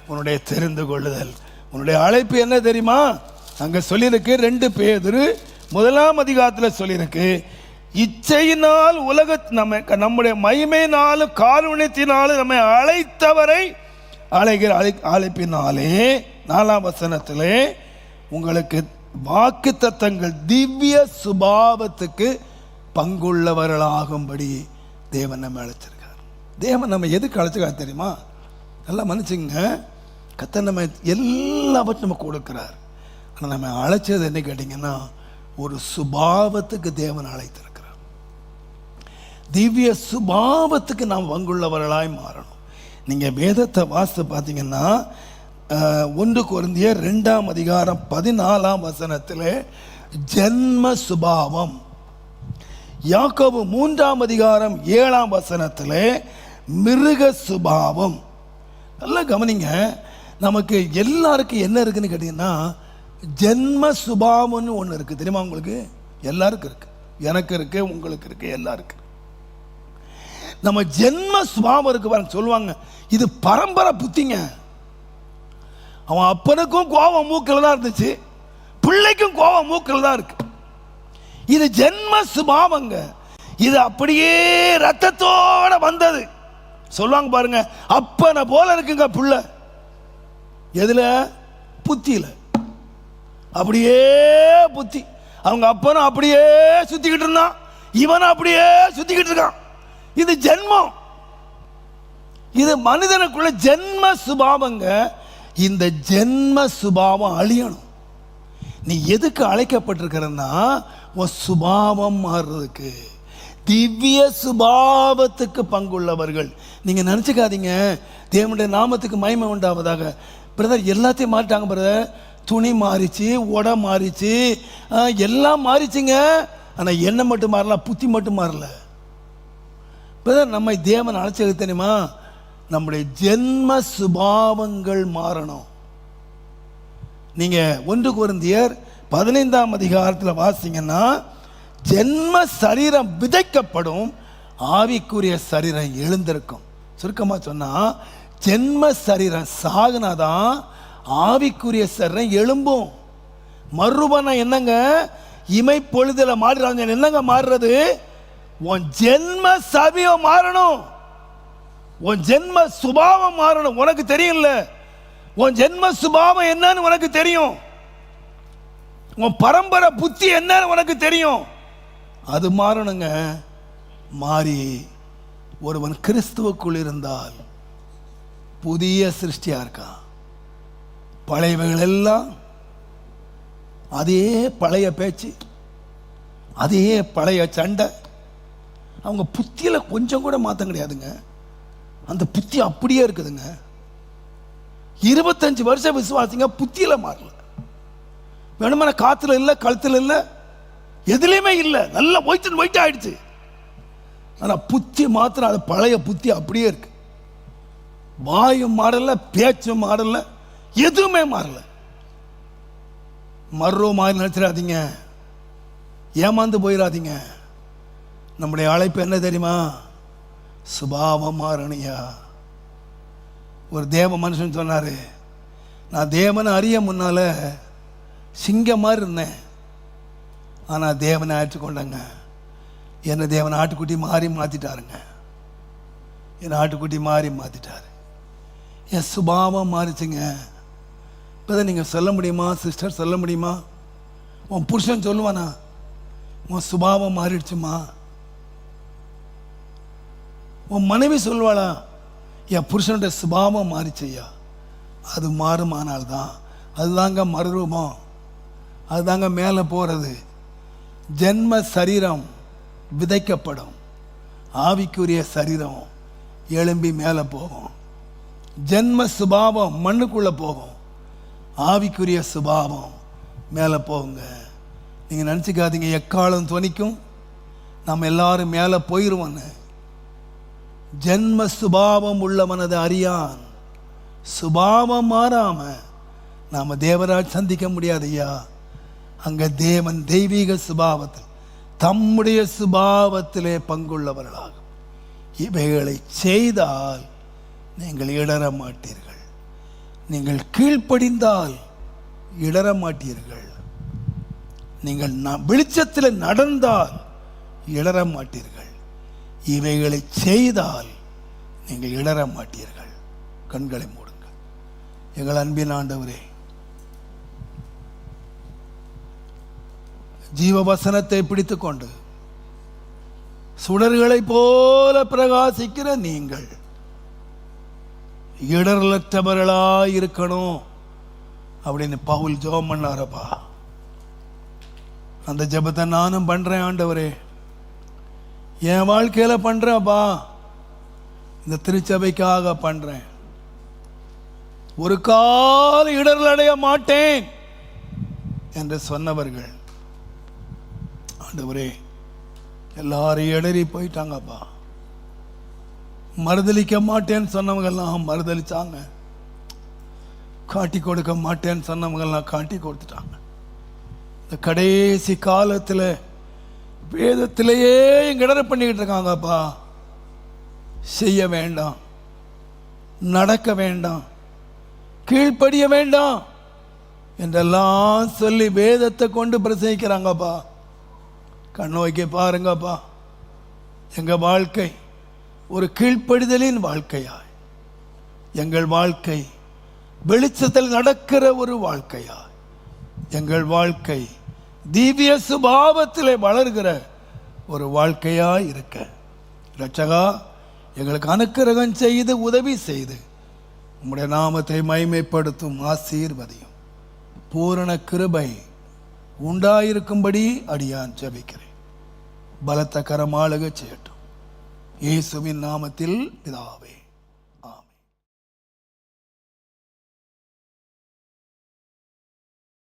உன்னுடைய தெரிந்து கொள்ளுதல். உன்னுடைய அழைப்பு என்ன தெரியுமா? அங்க சொல்லியிருக்கு 2 பேதுரு 1ஆம் அதிகாரத்தில் சொல்லியிருக்கு, இச்சையினால் நம்முடைய மகிமையினாலும் காருண்யத்தினாலும் நம்மை அழைத்தவரை அழைக்கிற அழைப்பினாலே 4ஆம் வசனத்திலே உங்களுக்கு வாக்கு தத்தங்கள் திவ்ய சுபாவத்துக்கு பங்குள்ளவர்களாகும்படி தேவன் நம்ம அழைச்சிருக்கார். தேவன் நம்ம எதுக்கு அழைச்சிருக்காரு தெரியுமா? நல்லா மன்னிச்சுங்க, கர்த்தர் நம்ம எல்லாவற்றும் நம்ம கொடுக்கிறார். ஆனால் நம்ம அழைச்சது என்ன கேட்டிங்கன்னா, ஒரு சுபாவத்துக்கு தேவன் அழைத்திருக்கிறார். திவ்ய சுபாவத்துக்கு நாம் பங்குள்ளவர்களாய் மாறணும். நீங்கள் வேதத்தை வாசித்து பார்த்தீங்கன்னா 1 கொரிந்தியர் 2ஆம் அதிகாரம் 14ஆம் வசனத்தில் ஜென்ம சுபாவம், யாக்கோபு 3ஆம் அதிகாரம் 7ஆம் வசனத்தில் மிருக சுபாவம். நல்லா கவனிங்க, நமக்கு எல்லாருக்கும் என்ன இருக்குன்னு கேட்டீங்கன்னா, ஜென்ம சுபாவம்னு ஒன்று இருக்கு. தெரியுமா உங்களுக்கு? எல்லாருக்கும் இருக்கு, எனக்கு இருக்கு, உங்களுக்கு இருக்கு, எல்லாருக்கும். நம்ம ஜென்ம சுபாவம் இருக்கு பாருங்க. சொல்லுவாங்க இது பரம்பரை புத்திங்க. அவன் அப்பனுக்கும் கோபம் மூக்கில் தான் இருந்துச்சு, பிள்ளைக்கும் கோபம் மூக்கில் தான் இருக்கு. இது ஜென்ம சுபாவங்க. இது அப்படியே ரத்தத்தோட வந்தது. சொல்லுவாங்க பாருங்க, அப்பனை போல இருக்குங்க புள்ள. எதுல? புத்தியில. அப்படியே புத்தி. அவங்க அப்பனும் அப்படியே சுத்திக்கிட்டு இருந்தான், இவனும் அப்படியே சுத்திக்கிட்டு இருக்கான். இது ஜென்மம். இது மனிதனுக்குள்ள ஜென்ம சுபாவங்க. இந்த ஜென்ம சுபாவம் அழியணும். நீ எதுக்கு அழைக்கப்பட்டிருக்கிறன்னா உன் சுபாவம் மாறுறதுக்கு, திவ்ய சுபாவத்துக்கு பங்குள்ளவர்கள். நீங்க நினைச்சுக்காதீங்க தேவனுடைய நாமத்துக்கு மகிமை உண்டாவதாக. பிரதர் எல்லாத்தையும் மாறிட்டாங்க பிரதர், துணி மாறிச்சு, உடை மாறிச்சு, எல்லாம் மாறிச்சுங்க. ஆனா என்ன மட்டும் மாறல, புத்தி மட்டும் மாறல. பிரதர் நம்மை தேவன் அழைச்சது தெரியுமா? நம்முடைய ஜென்ம சுபாவங்கள் மாறணும். நீங்க 1 கொரிந்தியர் 15ஆம் அதிகாரத்தில் வாசிங்கன்னா, ஜென்ம சரீரம் விதைக்கப்படும், ஆவிக்குரிய சரீரம் எழுந்திருக்கும். சுருக்கமா சொன்னா ஜென்ம சரீரம் சாகுனாதான் ஆவிக்குரிய சரீரம் எழும்பும். மறுபணம் என்னங்க? இமை பொழுதுல மாறுறாங்க. என்னங்க மாறுறது? உன் ஜென்ம சபையம் மாறணும், உன் ஜென்ம சுபாவம் மாறணும். உனக்கு தெரியல உன் ஜென்ம சுபாவம் என்னன்னு உனக்கு தெரியும், உன் பரம்பரை புத்தி என்னன்னு உனக்கு தெரியும். அது மாறணுங்க. மாறி ஒருவன் கிறிஸ்துவுக்குள் இருந்தால் புதிய சிருஷ்டியா இருக்கான். பழையவைகள் எல்லாம் அதே பழைய பேச்சு, அதே பழைய சண்டை. அவங்க புத்தியில கொஞ்சம் கூட மாற்றம் கிடையாதுங்க. அந்த புத்தி அப்படியே இருக்குதுங்க. 25 வருஷம் விசுவாசிங்க புத்தியில மாறல. வேணுமான காத்துல இல்ல, கழுத்துல இல்ல, எதுலையுமே இல்ல, நல்ல ஒயிட் ஆயிடுச்சு. ஆனா புத்தி மாத்திரம் அது பழைய புத்தி அப்படியே இருக்கு. வாயும் மாறல, பேச்சும் மாறல, எதுவுமே மாறல. மர்றோ மாறி நினைச்சிடாதீங்க, ஏமாந்து போயிடாதீங்க. நம்முடைய அழைப்பு என்ன தெரியுமா? சுபாவம் மாறணியா. ஒரு தேவ மனுஷன் சொன்னாரு, நான் தேவனை அறிய முன்னால சிங்கம் மாதிரி இருந்தேன், ஆனா தேவனை ஏற்றுக்கொண்டேங்க. என்ன தேவன் ஆட்டுக்குட்டி மாறி மாத்திட்டாருங்க. என் ஆட்டுக்குட்டி மாறி மாத்திட்டாரு. என் சுபாவம் மாறிச்சுங்க. இப்போ நீங்க சொல்ல முடியுமா சிஸ்டர்? சொல்ல முடியுமா? உன் புருஷன் சொல்லுவானா உன் சுபாவம் மாறிடுச்சுமா? உன் மனைவி சொல்வாளா என் புருஷனுடைய சுபாவம் மாறிச்சையா? அது மாறுமானால்தான், அதுதாங்க மறுரூபம், அதுதாங்க மேலே போகிறது. ஜென்ம சரீரம் விதைக்கப்படும், ஆவிக்குரிய சரீரம் எழும்பி மேலே போகும். ஜென்ம சுபாவம் மண்ணுக்குள்ளே போகும், ஆவிக்குரிய சுபாவம் மேலே போகுங்க. நீங்கள் நினச்சிக்காதீங்க எக்காலம் துணிக்கும் நம்ம எல்லாரும் மேலே போயிடுவோன்னு. ஜென்ம சுபாவம் உள்ளவனது அறியான். சுபாவம் மாறாம நாம தேவராஜ் சந்திக்க முடியாது ஐயா. அங்க தேவன் தெய்வீக சுபாவத்தில் தம்முடைய சுபாவத்திலே பங்குள்ளவர்களாகும். இவைகளை செய்தால் நீங்கள் இடர மாட்டீர்கள். நீங்கள் கீழ்ப்படிந்தால் இடர மாட்டீர்கள். நீங்கள் வெளிச்சத்தில் நடந்தால் இடர மாட்டீர்கள். இவைகளை செய்தால் நீங்கள் இடர மாட்டீர்கள். கண்களை மூடுங்கள். எங்கள் அன்பின் ஆண்டவரே, ஜீவவசனத்தை பிடித்துக்கொண்டு சுடர்களை போல பிரகாசிக்கிற நீங்கள் இடரலற்றவர்களாய் இருக்கணும் அப்படின்னு பவுல் ஜெபம் பண்ணாரப்பா. அந்த ஜெபத்தை நானும் பண்றேன் ஆண்டவரே, என் வாழ்க்கையில பண்றேன்ப்பா, இந்த திருச்சபைக்காக பண்றேன். ஒரு கால இடர்கள் அடைய மாட்டேன் என்று சொன்னவர்கள் ஆண்டவரே எல்லாரும் இடறி போயிட்டாங்கப்பா. மறுதலிக்க மாட்டேன்னு சொன்னவங்க எல்லாம் மறுதலிச்சாங்க. காட்டி கொடுக்க மாட்டேன்னு சொன்னவங்க எல்லாம் காட்டி கொடுத்துட்டாங்க. இந்த கடைசி காலத்தில் வேதத்திலேயே எங்க இடர பண்ணிக்கிட்டு இருக்காங்கப்பா. செய்ய வேண்டாம், நடக்க வேண்டாம், கீழ்ப்படிய வேண்டாம் என்றெல்லாம் சொல்லி வேதத்தை கொண்டு பிரசங்கிக்கிறாங்கப்பா. கண்ணோக்கி பாருங்கப்பா. எங்கள் வாழ்க்கை ஒரு கீழ்ப்படிதலின் வாழ்க்கையாய், எங்கள் வாழ்க்கை வெளிச்சத்தில் நடக்கிற ஒரு வாழ்க்கையாய், எங்கள் வாழ்க்கை திவ்ய சுபாவத்திலே வளர்கிற ஒரு வாழ்க்கையாய் இருக்க இரட்சகா எங்களுக்கு அனுக்கிரகம் செய்து உதவி செய்து உம்முடைய நாமத்தை மகிமைப்படுத்தும் ஆசீர்வதியும். பூரண கிருபை உண்டாயிருக்கும்படி அடியான் ஜெபிக்கிறேன். பலத்த கரமாளுக செய்யட்டும். இயேசுவின் நாமத்தில் பிதாவே.